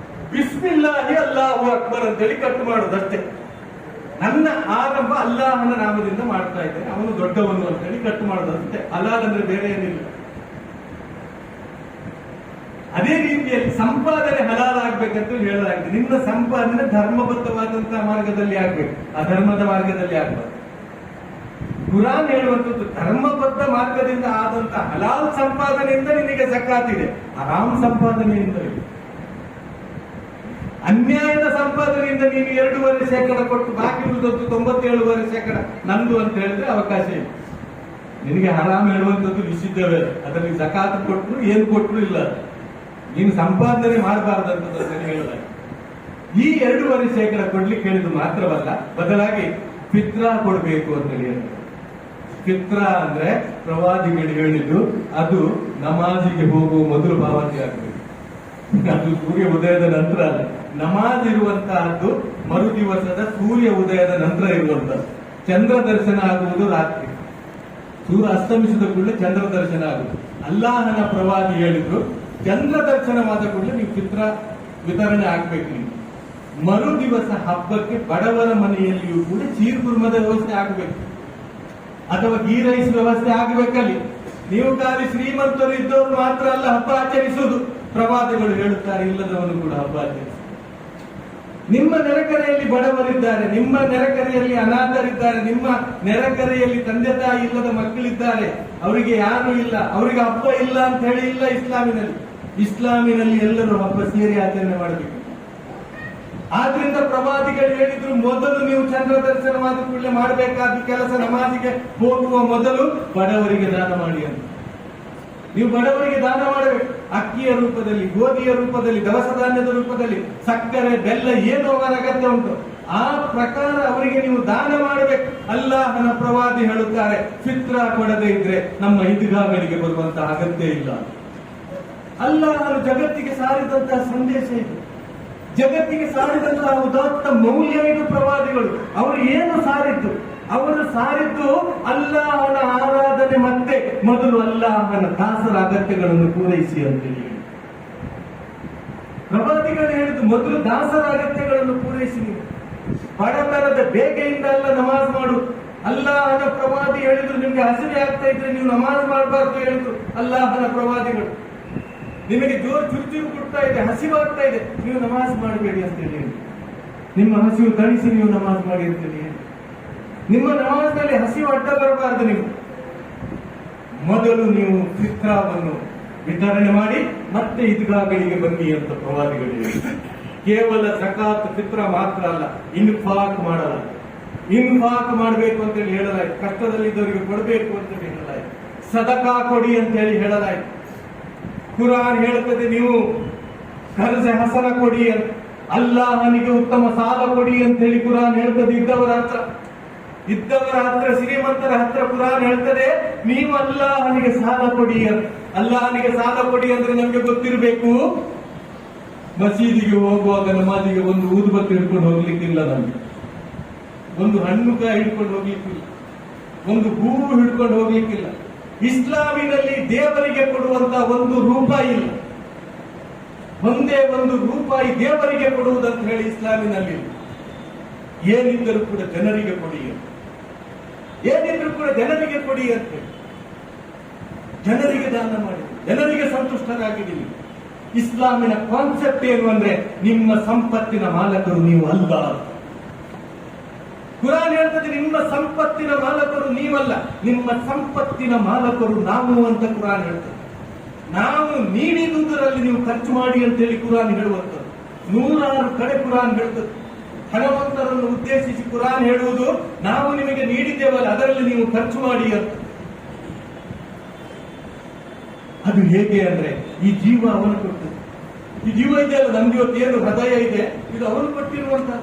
ಬಿಸ್ಮಿಲ್ಲಾಹಿ ಅಲ್ಲಾಹು ಅಕ್ಬರ್ ಅಂತೇಳಿ ಕಟ್ಟು ಮಾಡೋದಷ್ಟೇ. ನನ್ನ ಆರಂಭ ಅಲ್ಲಾಹನ ನಾಮದಿಂದ ಮಾಡ್ತಾ ಇದ್ದೇನೆ, ಅವನು ದೊಡ್ಡವನು ಅಂತೇಳಿ ಕಟ್ಟು ಮಾಡೋದಷ್ಟೇ. ಹಲಾಲ್ ಅಂದ್ರೆ ಬೇರೆ ಏನಿಲ್ಲ. ಅದೇ ರೀತಿಯಲ್ಲಿ ಸಂಪಾದನೆ ಹಲಾಲ್ ಆಗ್ಬೇಕಂತ ಹೇಳಲಾಗಿದೆ. ನಿನ್ನ ಸಂಪಾದನೆ ಧರ್ಮಬದ್ಧವಾದಂತಹ ಮಾರ್ಗದಲ್ಲಿ ಆಗ್ಬೇಕು, ಅಧರ್ಮದ ಮಾರ್ಗದಲ್ಲಿ ಆಗ್ಬಾರ್ದು. ಕುರಾನ್ ಹೇಳುವಂಥದ್ದು ಧರ್ಮಬದ್ಧ ಮಾರ್ಗದಿಂದ ಆದಂತಹ ಹಲಾಲ್ ಸಂಪಾದನೆಯಿಂದ ನಿನಗೆ ಜಕಾತ್ ಇದೆ, ಹರಾಮ್ ಸಂಪಾದನೆಯಿಂದ ಇದೆ. ಅನ್ಯಾಯದ ಸಂಪಾದನೆಯಿಂದ ನೀನು 2.5% ಕೊಟ್ಟು ಬಾಕಿ ಉಳಿದದ್ದು 97% ನಂದು ಅಂತ ಹೇಳಿದ್ರೆ ಅವಕಾಶ ಇಲ್ಲ. ನಿನಗೆ ಹರಾಮ್ ಹೇಳುವಂಥದ್ದು ನಿಷಿದ್ಧವೇ, ಅದರಲ್ಲಿ ಜಕಾತ್ ಕೊಟ್ಟರು ಏನು ಕೊಟ್ಟರು ಇಲ್ಲ, ನೀನು ಸಂಪಾದನೆ ಮಾಡಬಾರ್ದಂತ ಹೇಳಲಾಗಿದೆ. ಈ 2.5% ಕೊಡ್ಲಿಕ್ಕೆ ಹೇಳಿದ್ದು ಮಾತ್ರವಲ್ಲ, ಬದಲಾಗಿ ಫಿತ್ರಾ ಕೊಡಬೇಕು ಅಂತ ಹೇಳಿ. ಫಿತ್ರಾ ಅಂದ್ರೆ ಪ್ರವಾದಿಗಳು ಹೇಳಿದ್ದು ಅದು ನಮಾಜಿಗೆ ಹೋಗುವ ಮೊದಲು ಪಾವತಿ ಆಗಬೇಕು. ಅದು ಸೂರ್ಯ ಉದಯದ ನಂತರ ಅಲ್ಲ. ನಮಾಜ್ ಇರುವಂತಹದ್ದು ಮರು ದಿವಸದ ಸೂರ್ಯ ಉದಯದ ನಂತರ ಇರುವಂತದ್ದು. ಚಂದ್ರ ದರ್ಶನ ಆಗುವುದು ರಾತ್ರಿ, ಸೂರ್ಯ ಅಸ್ತಮಿಸಿದ ಕೂಡಲೇ ಚಂದ್ರ ದರ್ಶನ ಆಗುವುದು. ಅಲ್ಲಾಹನ ಪ್ರವಾದಿ ಹೇಳಿದ್ರು ಚಂದ್ರ ದರ್ಶನವಾದ ಕೂಡಲೇ ನೀವು ಫಿತ್ರ ವಿತರಣೆ ಆಗ್ಬೇಕು. ನೀವು ಮರು ದಿವಸ ಹಬ್ಬಕ್ಕೆ ಬಡವರ ಮನೆಯಲ್ಲಿಯೂ ಕೂಡ ಚೀರ್ ಕುರ್ಮದ ವ್ಯವಸ್ಥೆ ಆಗಬೇಕು, ಅಥವಾ ಗೀ ರೈಸ್ ವ್ಯವಸ್ಥೆ ಆಗಬೇಕಲ್ಲಿ. ನೀವು ಖಾಲಿ ಶ್ರೀಮಂತರು ಇದ್ದವರು ಮಾತ್ರ ಅಲ್ಲ ಹಬ್ಬ ಆಚರಿಸುವುದು. ಪ್ರವಾದಿಗಳು ಹೇಳುತ್ತಾರೆ ಇಲ್ಲದವನು ಕೂಡ ಹಬ್ಬ ಆಚರಿಸಿ. ನಿಮ್ಮ ನೆರೆಕರೆಯಲ್ಲಿ ಬಡವರಿದ್ದಾರೆ, ನಿಮ್ಮ ನೆರೆಕರೆಯಲ್ಲಿ ಅನಾಥರಿದ್ದಾರೆ, ನಿಮ್ಮ ನೆರೆಕರೆಯಲ್ಲಿ ತಂದೆ ತಾಯಿ ಇಲ್ಲದ ಮಕ್ಕಳಿದ್ದಾರೆ, ಅವರಿಗೆ ಯಾರು ಇಲ್ಲ, ಅವರಿಗೆ ಹಬ್ಬ ಇಲ್ಲ ಅಂತ ಹೇಳಿ ಇಲ್ಲ ಇಸ್ಲಾಮಿನಲ್ಲಿ. ಇಸ್ಲಾಮಿನಲ್ಲಿ ಎಲ್ಲರೂ ಹಬ್ಬ ಸೇರಿ ಆಚರಣೆ ಮಾಡಬೇಕು. ಆದ್ರಿಂದ ಪ್ರವಾದಿಗಳು ಹೇಳಿದ್ರು ಮೊದಲು ನೀವು ಚಂದ್ರ ದರ್ಶನವಾದ ಕೂಡಲೇ ಮಾಡಬೇಕಾದ ಕೆಲಸ ನಮಾಜಿಗೆ ಹೋಗುವ ಮೊದಲು ಬಡವರಿಗೆ ದಾನ ಮಾಡಿ ಅಂತ. ನೀವು ಬಡವರಿಗೆ ದಾನ ಮಾಡಬೇಕು. ಅಕ್ಕಿಯ ರೂಪದಲ್ಲಿ, ಗೋಧಿಯ ರೂಪದಲ್ಲಿ, ದವಸ ಧಾನ್ಯದ ರೂಪದಲ್ಲಿ, ಸಕ್ಕರೆ, ಬೆಲ್ಲ ಏನು ಅವರ ಅಗತ್ಯ ಉಂಟು ಆ ಪ್ರಕಾರ ಅವರಿಗೆ ನೀವು ದಾನ ಮಾಡಬೇಕು. ಅಲ್ಲಾಹನ ಪ್ರವಾದಿ ಹೇಳುತ್ತಾರೆ ಫಿತ್ರಾ ಕೊಡದೇ ಇದ್ರೆ ನಮ್ಮ ಈದ್ಗಾಹಗಳಿಗೆ ಬರುವಂತಹ ಅಗತ್ಯ ಇಲ್ಲ. ಅಲ್ಲಾಹನು ಜಗತ್ತಿಗೆ ಸಾರಿದಂತಹ ಸಂದೇಶ ಇದು, ಜಗತ್ತಿಗೆ ಸಾರಿದಂತಹ ಉದಾತ್ತ ಮೌಲ್ಯ ಇದು. ಪ್ರವಾದಿಗಳು ಅವರು ಏನು ಸಾರಿದ್ದು? ಅವರು ಸಾರಿದ್ದು ಅಲ್ಲಾಹನ ಆರಾಧನೆ, ಮತ್ತೆ ಮೊದಲು ಅಲ್ಲಾಹನ ದಾಸರ ಅಗತ್ಯಗಳನ್ನು ಪೂರೈಸಿ ಅಂತೇಳಿ ಪ್ರವಾದಿಗಳು ಹೇಳಿದ್ದು. ಮೊದಲು ದಾಸರ ಅಗತ್ಯಗಳನ್ನು ಪೂರೈಸಿ. ನೀವು ಬಡತನದ ಬೇಗೆಯಿಂದ ಅಲ್ಲ ನಮಾಜ್ ಮಾಡು. ಅಲ್ಲಾಹನ ಪ್ರವಾದಿ ಹೇಳಿದ್ರು ನಿಮ್ಗೆ ಹಸಿವೆ ಆಗ್ತಾ ಇದ್ರೆ ನೀವು ನಮಾಜ್ ಮಾಡಬಾರ್ದು ಹೇಳಿದ್ರು ಅಲ್ಲಾಹನ ಪ್ರವಾದಿಗಳು. ನಿಮಗೆ ಜೋರು ಚುರುಚುರು ಕೊಡ್ತಾ ಇದೆ, ಹಸಿವಾಗ್ತಾ ಇದೆ, ನೀವು ನಮಾಜ್ ಮಾಡಬೇಡಿ ಅಂತ ಹೇಳಿ. ನಿಮ್ಮ ಹಸಿವು ತಣಿಸಿ ನೀವು ನಮಾಜ್ ಮಾಡಿ ಅಂತ ಹೇಳಿ. ನಿಮ್ಮ ನಮಾಜ್ನಲ್ಲಿ ಹಸಿವು ಅಡ್ಡ ಬರಬಾರದು. ನೀವು ಮೊದಲು ನೀವು ಫಿತ್ರಾವನ್ನು ವಿತರಣೆ ಮಾಡಿ ಮತ್ತೆ ಈದ್ಗಾಹಗಳಿಗೆ ಬನ್ನಿ ಅಂತ ಪ್ರವಾದಿಗಳು. ಕೇವಲ ಜಕಾತ್ ಫಿತ್ರ ಮಾತ್ರ ಅಲ್ಲ, ಇನ್ಫಾಕ್ ಮಾಡಲ್ಲ. ಇನ್ಫಾಕ್ ಮಾಡಬೇಕು ಅಂತ ಹೇಳಿ ಹೇಳಲಾಯ್ತು. ಕಷ್ಟದಲ್ಲಿದ್ದವರಿಗೆ ಕೊಡಬೇಕು ಅಂತ ಹೇಳಿ ಹೇಳಲಾಯ್ತು. ಸದಕಾ ಕೊಡಿ ಅಂತ ಹೇಳಿ ಹೇಳಲಾಯ್ತು. ಕುರಾನ್ ಹೇಳುತ್ತದೆ ನೀವು ಕರ್ಜೆ ಹಸನ ಕೊಡಿ ಅಂತ, ಅಲ್ಲಾಹನಿಗೆ ಉತ್ತಮ ಸಾಲ ಕೊಡಿ ಅಂತ ಹೇಳಿ ಕುರಾನ್ ಹೇಳ್ತದೆ. ಇದ್ದವರ ಹತ್ರ ಶ್ರೀಮಂತರ ಹತ್ರ ಕುರಾನ್ ಹೇಳ್ತದೆ ನೀವು ಅಲ್ಲಾಹನಿಗೆ ಸಾಲ ಕೊಡಿ ಅಂತ. ಅಲ್ಲಾಹನಿಗೆ ಸಾಲ ಕೊಡಿ ಅಂದ್ರೆ ನಮ್ಗೆ ಗೊತ್ತಿರಬೇಕು, ಮಸೀದಿಗೆ ಹೋಗುವಾಗ ನಮಾಜಿಗೆ ಒಂದು ಊದುಬತ್ತಿ ಹಿಡ್ಕೊಂಡು ಹೋಗ್ಲಿಕ್ಕಿಲ್ಲ, ನಮ್ಗೆ ಒಂದು ಹಣ್ಣುಕಾಯಿ ಹಿಡ್ಕೊಂಡು ಹೋಗ್ಲಿಕ್ಕಿಲ್ಲ, ಒಂದು ಹೂವು ಹಿಡ್ಕೊಂಡು ಹೋಗ್ಲಿಕ್ಕಿಲ್ಲ. ಇಸ್ಲಾಮಿನಲ್ಲಿ ದೇವರಿಗೆ ಕೊಡುವಂತ ಒಂದು ರೂಪಾಯಿ ಇಲ್ಲ. ಒಂದೇ ಒಂದು ರೂಪಾಯಿ ದೇವರಿಗೆ ಕೊಡುವುದಂತ ಹೇಳಿ ಇಸ್ಲಾಮಿನಲ್ಲಿ ಏನಿದ್ದರೂ ಕೂಡ ಜನರಿಗೆ ಕೊಡಿ, ಏನಿದ್ರೂ ಕೂಡ ಜನರಿಗೆ ಕೊಡಿ ಅಂತ ಹೇಳಿ ಜನರಿಗೆ ದಾನ ಮಾಡಿ ಜನರಿಗೆ ಸಂತುಷ್ಟರಾಗಿದ್ದೀವಿ. ಇಸ್ಲಾಮಿನ ಕಾನ್ಸೆಪ್ಟ್ ಏನು ಅಂದ್ರೆ ನಿಮ್ಮ ಸಂಪತ್ತಿನ ಮಾಲಕರು ನೀವು ಅಲ್ಲ. ಕುರಾನ್ ಹೇಳ್ತದೆ ನಿಮ್ಮ ಸಂಪತ್ತಿನ ಮಾಲಕರು ನೀವಲ್ಲ, ನಿಮ್ಮ ಸಂಪತ್ತಿನ ಮಾಲಕರು ನಾವು ಅಂತ ಕುರಾನ್ ಹೇಳ್ತದೆ. ನಾವು ನೀಡಿದುದರಲ್ಲಿ ನೀವು ಖರ್ಚು ಮಾಡಿ ಅಂತ ಹೇಳಿ ಕುರಾನ್ ಹೇಳುವಂಥದ್ದು. 106 ಕಡೆ ಕುರಾನ್ ಹೇಳ್ತದೆ. ಧನವಂತರನ್ನು ಉದ್ದೇಶಿಸಿ ಕುರಾನ್ ಹೇಳುವುದು ನಾವು ನಿಮಗೆ ನೀಡಿದ್ದೇವಲ್ಲ ಅದರಲ್ಲಿ ನೀವು ಖರ್ಚು ಮಾಡಿ ಅಂತ. ಅದು ಹೇಗೆ ಅಂದ್ರೆ ಈ ಜೀವ ಅವನು ಕೊಟ್ಟದ್ದು. ಈ ಜೀವ ಇದೆಯಲ್ಲ, ನಮ್ಗೆ ಇವತ್ತು ಏನು ಹೃದಯ ಇದೆ ಇದು ಅವನು ಕೊಟ್ಟಿರುವಂತಹ.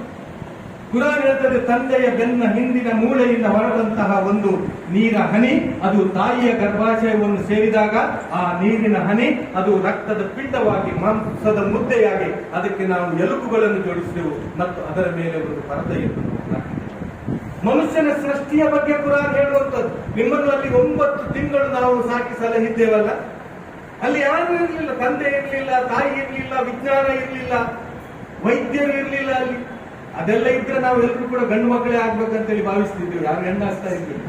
ಕುರಾನ್ ಹೇಳ್ತದೆ ತಂದೆಯ ಬೆನ್ನ ಹಿಂದಿನ ಮೂಳೆಯಿಂದ ಹೊರದಂತಹ ಒಂದು ನೀರ ಹನಿ ಅದು ತಾಯಿಯ ಗರ್ಭಾಶಯವನ್ನು ಸೇರಿದಾಗ ಆ ನೀರಿನ ಹನಿ ಅದು ರಕ್ತದ ಪಿಂಡವಾಗಿ ಮಾಂಸದ ಮುದ್ದೆಯಾಗಿ ಅದಕ್ಕೆ ನಾವು ಎಲುಬುಗಳನ್ನು ಜೋಡಿಸಿದೆವು ಮತ್ತು ಅದರ ಮೇಲೆ ಒಂದು ಪರದೆಯನ್ನು ಹಾಕಿದೆವು. ಮನುಷ್ಯನ ಸೃಷ್ಟಿಯ ಬಗ್ಗೆ ಕುರಾನ್ ಹೇಳುವಂಥದ್ದು. ನಿಮ್ಮನ್ನು ಅಲ್ಲಿ 9 ತಿಂಗಳು ನಾವು ಸಾಕಿ ಸಲಹಿದ್ದೇವಲ್ಲ, ಅಲ್ಲಿ ಯಾರು ಇರಲಿಲ್ಲ, ತಂದೆ ಇರಲಿಲ್ಲ, ತಾಯಿ ಇರಲಿಲ್ಲ, ವಿಜ್ಞಾನ ಇರಲಿಲ್ಲ, ವೈದ್ಯರು ಇರಲಿಲ್ಲ. ಅಲ್ಲಿ ಅದೆಲ್ಲ ಇದ್ರೆ ನಾವೆಲ್ಲರೂ ಕೂಡ ಗಂಡು ಮಕ್ಕಳೇ ಆಗ್ಬೇಕಂತೇಳಿ ಭಾವಿಸ್ತಿದ್ದೇವೆ. ಯಾರು ಹೆಣ್ಣು ಆಗ್ತಾ ಇದ್ದೀವಿ.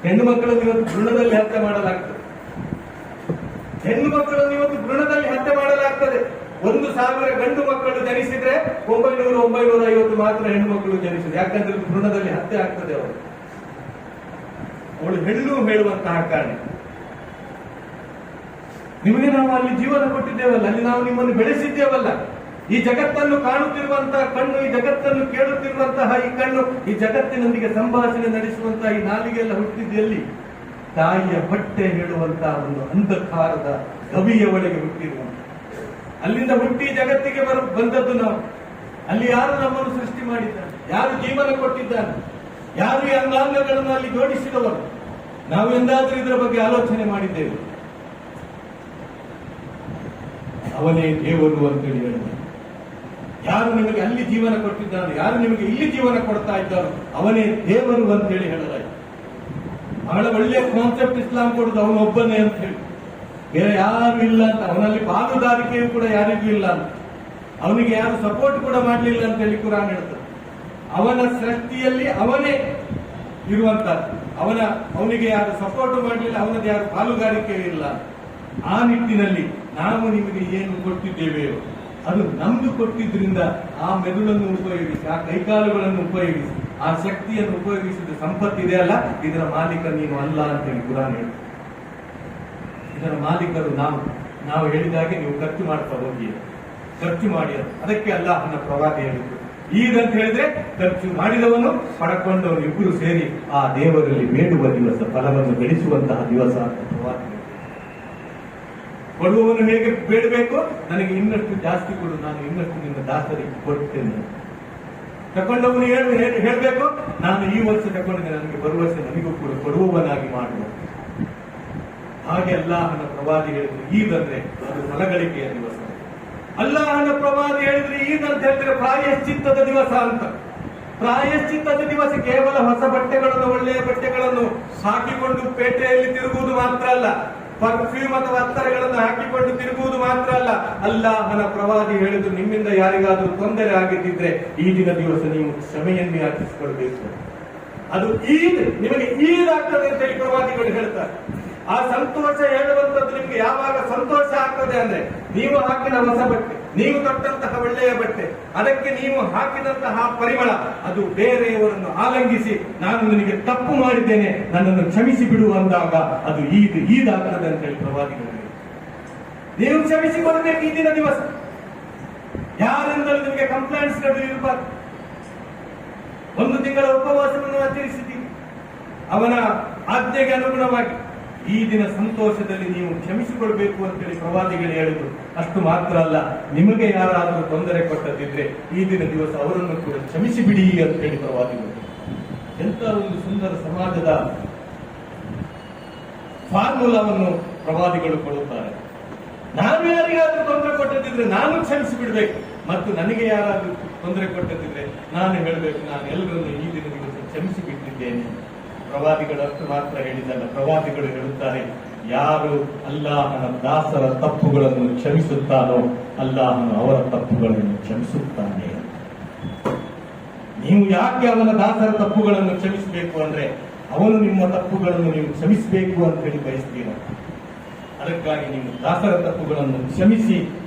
ಹೆಣ್ಣು ಮಕ್ಕಳನ್ನು ಇವತ್ತು ಭ್ರೂಣದಲ್ಲಿ ಹತ್ಯೆ ಮಾಡಲಾಗ್ತದೆ. ಹೆಣ್ಣು ಮಕ್ಕಳನ್ನು ಇವತ್ತು ಭ್ರೂಣದಲ್ಲಿ ಹತ್ಯೆ ಮಾಡಲಾಗ್ತದೆ. 1,000 ಗಂಡು ಮಕ್ಕಳು ಜನಿಸಿದ್ರೆ 950 ಮಾತ್ರ ಹೆಣ್ಣು ಮಕ್ಕಳು ಜನಿಸಿದ್ರು. ಯಾಕಂದ್ರೆ ಭ್ರೂಣದಲ್ಲಿ ಹತ್ಯೆ ಆಗ್ತದೆ. ಅವಳು ಹೆಣ್ಣು ಹೇಳುವಂತಹ ಕಾರಣ. ನಿಮಗೆ ನಾವು ಅಲ್ಲಿ ಜೀವನ ಕೊಟ್ಟಿದ್ದೇವಲ್ಲ, ಅಲ್ಲಿ ನಾವು ನಿಮ್ಮನ್ನು ಬೆಳೆಸಿದ್ದೇವಲ್ಲ. ಈ ಜಗತ್ತನ್ನು ಕಾಣುತ್ತಿರುವಂತಹ ಕಣ್ಣು, ಈ ಜಗತ್ತನ್ನು ಕೇಳುತ್ತಿರುವಂತಹ ಈ ಕಣ್ಣು, ಈ ಜಗತ್ತಿನೊಂದಿಗೆ ಸಂಭಾಷಣೆ ನಡೆಸುವಂತಹ ಈ ನಾಲಿಗೆಲ್ಲ ಹುಟ್ಟಿದಲ್ಲಿ ತಾಯಿಯ ಹೊಟ್ಟೆ ಹೇಳುವಂತಹ ಒಂದು ಅಂಧಕಾರದ ಗವಿಯ ಒಳಗೆ ಹುಟ್ಟಿರುವಂತ, ಅಲ್ಲಿಂದ ಹುಟ್ಟಿ ಜಗತ್ತಿಗೆ ಬಂದದ್ದು ನಾವು. ಅಲ್ಲಿ ಯಾರು ನಮ್ಮನ್ನು ಸೃಷ್ಟಿ ಮಾಡಿದ್ದಾರೆ, ಯಾರು ಜೀವನ ಕೊಟ್ಟಿದ್ದಾರೆ, ಯಾರು ಈ ಅಂಗಾಂಗಗಳನ್ನು ಅಲ್ಲಿ ಜೋಡಿಸಿದವರು, ನಾವು ಎಂದಾದ್ರೂ ಇದರ ಬಗ್ಗೆ ಆಲೋಚನೆ ಮಾಡಿದ್ದೇವೆ? ಅವನೇ ದೇವರು ಅಂತೇಳಿ ಹೇಳಿದ. ಯಾರು ನಿಮಗೆ ಅಲ್ಲಿ ಜೀವನ ಕೊಟ್ಟಿದ್ದಾನೆ, ಯಾರು ನಿಮಗೆ ಇಲ್ಲಿ ಜೀವನ ಕೊಡ್ತಾ ಇದ್ದಾರೋ ಅವನೇ ದೇವರು ಅಂತೇಳಿ ಹೇಳಲಾಯಿತು. ಬಹಳ ಒಳ್ಳೆಯ ಕಾನ್ಸೆಪ್ಟ್ ಇಸ್ಲಾಂ ಕೊಡುದು, ಅವನು ಒಬ್ಬನೇ ಅಂತ ಹೇಳಿ. ಬೇರೆ ಯಾರು ಇಲ್ಲ ಅಂತ, ಅವನಲ್ಲಿ ಪಾಲುದಾರಿಕೆಯೂ ಕೂಡ ಯಾರಿಗೂ ಇಲ್ಲ ಅಂತ, ಅವನಿಗೆ ಯಾರು ಸಪೋರ್ಟ್ ಕೂಡ ಮಾಡಲಿಲ್ಲ ಅಂತ ಹೇಳಿ ಕುರಾನ್ ಹೇಳ್ತದೆ. ಅವನ ಸೃಷ್ಟಿಯಲ್ಲಿ ಅವನೇ ಇರುವಂತದ್ದು, ಅವನಿಗೆ ಯಾರು ಸಪೋರ್ಟ್ ಮಾಡಲಿಲ್ಲ, ಅವನದ್ದು ಯಾರು ಪಾಲುಗಾರಿಕೆಯೂ ಇಲ್ಲ. ಆ ನಿಟ್ಟಿನಲ್ಲಿ ನಾವು ನಿಮಗೆ ಏನು ಕೊಟ್ಟಿದ್ದೇವೆಯೋ ಅದು ನಮ್ದು ಕೊಟ್ಟಿದ್ರಿಂದ ಆ ಮೆದುಳನ್ನು ಉಪಯೋಗಿಸಿ, ಆ ಕೈಕಾಲುಗಳನ್ನು ಉಪಯೋಗಿಸಿ, ಆ ಶಕ್ತಿಯನ್ನು ಉಪಯೋಗಿಸಿದ ಸಂಪತ್ತಿದೆಯಲ್ಲ, ಇದರ ಮಾಲೀಕ ನೀನು ಅಲ್ಲ ಅಂತೇಳಿ ಕುರಾನ್ ಹೇಳ್ತದೆ. ಇದರ ಮಾಲೀಕರು ನಾವು ಹೇಳಿದಾಗೆ ನೀವು ಖರ್ಚು ಮಾಡ್ತಾ ಹೋಗಿ, ಖರ್ಚು ಮಾಡಿ. ಅದಕ್ಕೆ ಅಲ್ಲಾಹನ ಪ್ರವಾದಿ ಹೇಳಿದ್ರು, ಈದಂತ ಹೇಳಿದ್ರೆ ಖರ್ಚು ಮಾಡಿದವನು ಪಡ್ಕೊಂಡವನು ಇಬ್ಬರು ಸೇರಿ ಆ ದೇವರಲ್ಲಿ ಬೇಡುವ ದಿವಸ, ಫಲವನ್ನು ಗಳಿಸುವಂತಹ ದಿವಸ ಅಂತ ಪ್ರವಾದಿ. ಕೊಡುವವನು ಹೇಗೆ ಬೇಡಬೇಕು, ನನಗೆ ಇನ್ನಷ್ಟು ಜಾಸ್ತಿ ಕೊಡು, ನಾನು ಇನ್ನಷ್ಟು ನಿನ್ನ ದಾಸರಿಗೆ ಕೊಡ್ತೇನೆ. ತಗೊಂಡವನು ಹೇಳ್ಬೇಕು, ನಾನು ಈ ವರ್ಷ ತಗೊಂಡಿದ್ದೆ, ನನಗೆ ಬರುವ ವರ್ಷ ನನಗೂ ಕೂಡ ಕೊಡುವವನಾಗಿ ಮಾಡುವ. ಹಾಗೆ ಅಲ್ಲಾಹನ ಪ್ರವಾದಿ ಹೇಳಿದ್ರು, ಈದ್ ಅಂದ್ರೆ ಅದು ಫಲಗಳಿಕೆಯ ದಿವಸ. ಅಲ್ಲಾಹನ ಪ್ರವಾದಿ ಹೇಳಿದ್ರೆ ಈದ್ ಅಂತ ಹೇಳಿದ್ರೆ ಪ್ರಾಯಶ್ಚಿತ್ತದ ದಿವಸ ಅಂತ. ಪ್ರಾಯಶ್ಚಿತ್ತದ ದಿವಸ ಕೇವಲ ಹೊಸ ಬಟ್ಟೆಗಳನ್ನು, ಒಳ್ಳೆಯ ಬಟ್ಟೆಗಳನ್ನು ಹಾಕಿಕೊಂಡು ಪೇಟೆಯಲ್ಲಿ ತಿರುಗುವುದು ಮಾತ್ರ ಅಲ್ಲ, ಪರ್ಫ್ಯೂಮ್ ಅಥವಾ ಅತ್ತರಗಳನ್ನು ಹಾಕಿಕೊಂಡು ತಿರುಗುವುದು ಮಾತ್ರ ಅಲ್ಲ. ಅಲ್ಲಾಹನ ಪ್ರವಾದಿ ಹೇಳಿದ್ರು, ನಿಮ್ಮಿಂದ ಯಾರಿಗಾದ್ರೂ ತೊಂದರೆ ಆಗಿದ್ದಿದ್ರೆ ಈ ದಿವಸ ನೀವು ಕ್ಷಮೆಯನ್ನು ಯಾಚಿಸಿಕೊಳ್ಬೇಕು. ಅದು ಈದ್, ನಿಮಗೆ ಈದ್ ಆಗ್ತದೆ ಅಂತ ಹೇಳಿ ಪ್ರವಾದಿಗಳು ಹೇಳ್ತಾರೆ. ಆ ಸಂತೋಷ ಹೇಳುವಂತದ್ದು ನಿಮ್ಗೆ ಯಾವಾಗ ಸಂತೋಷ ಆಗ್ತದೆ ಅಂದ್ರೆ, ನೀವು ಹಾಕಿದ ಹೊಸ ಬಟ್ಟೆ, ನೀವು ತೊಟ್ಟಂತಹ ಒಳ್ಳೆಯ ಬಟ್ಟೆ, ಅದಕ್ಕೆ ನೀವು ಹಾಕಿದಂತಹ ಪರಿಮಳ, ಅದು ಬೇರೆಯವರನ್ನು ಆಲಂಗಿಸಿ ನಾನು ನಿನಗೆ ತಪ್ಪು ಮಾಡಿದ್ದೇನೆ, ನನ್ನನ್ನು ಕ್ಷಮಿಸಿ ಬಿಡು ಅಂದಾಗ ಅದು ಈದ್ ಆಗ್ತದೆ ಅಂತ ಹೇಳಿ ಪ್ರವಾದಿಗಳು. ನೀವು ಕ್ಷಮಿಸಿಕೊಳ್ಳಬೇಕು ಈ ದಿವಸ. ಯಾರಿಂದಲೂ ನಿಮಗೆ ಕಂಪ್ಲೇಂಟ್ಸ್ಗಳು ಇರಬಾರ್ದು. 1 ತಿಂಗಳ ಉಪವಾಸವನ್ನು ಆಚರಿಸಿದ್ದೀವಿ, ಅವನ ಆಜ್ಞೆಗೆ ಅನುಗುಣವಾಗಿ ಈ ದಿನ ಸಂತೋಷದಲ್ಲಿ ನೀವು ಕ್ಷಮಿಸಿಕೊಳ್ಬೇಕು ಅಂತೇಳಿ ಪ್ರವಾದಿಗಳು ಹೇಳಿದ್ರು. ಅಷ್ಟು ಮಾತ್ರ ಅಲ್ಲ, ನಿಮಗೆ ಯಾರಾದರೂ ತೊಂದರೆ ಕೊಟ್ಟದಿದ್ರೆ ಈ ದಿವಸ ಅವರನ್ನು ಕೂಡ ಕ್ಷಮಿಸಿ ಬಿಡಿ ಅಂತೇಳಿ ಪ್ರವಾದಿಗಳು. ಎಂತ ಒಂದು ಸುಂದರ ಸಮಾಜದ ಫಾರ್ಮುಲಾವನ್ನು ಪ್ರವಾದಿಗಳು ಕೊಡುತ್ತಾರೆ. ನಾನು ಯಾರಿಗಾದ್ರೂ ತೊಂದರೆ ಕೊಟ್ಟದಿದ್ರೆ ನಾನು ಕ್ಷಮಿಸಿ ಬಿಡ್ಬೇಕು, ಮತ್ತು ನನಗೆ ಯಾರಾದ್ರೂ ತೊಂದರೆ ಕೊಟ್ಟದಿದ್ರೆ ನಾನು ಹೇಳಬೇಕು, ನಾನು ಎಲ್ಲರನ್ನು ಈ ದಿವಸ ಕ್ಷಮಿಸಿ ಬಿಟ್ಟಿದ್ದೇನೆ. ಪ್ರವಾದಿಗಳು ಅಷ್ಟು ಮಾತ್ರ ಹೇಳಿದ್ದಲ್ಲ, ಪ್ರವಾದಿಗಳು ಹೇಳುತ್ತಾರೆ, ಯಾರು ಅಲ್ಲಾಹನ ದಾಸರ ತಪ್ಪುಗಳನ್ನು ಕ್ಷಮಿಸುತ್ತಾನೋ ಅಲ್ಲಾಹನು ಅವರ ತಪ್ಪುಗಳನ್ನು ಕ್ಷಮಿಸುತ್ತಾನೆ. ನೀವು ಯಾಕೆ ಅವನ ದಾಸರ ತಪ್ಪುಗಳನ್ನು ಕ್ಷಮಿಸಬೇಕು ಅಂದ್ರೆ, ಅವನು ನಿಮ್ಮ ತಪ್ಪುಗಳನ್ನು ನೀವು ಕ್ಷಮಿಸಬೇಕು ಅಂತ ಹೇಳಿ ಬಯಸ್ತೀರ. ಅದಕ್ಕಾಗಿ ನೀವು ದಾಸರ ತಪ್ಪುಗಳನ್ನು ಕ್ಷಮಿಸಿ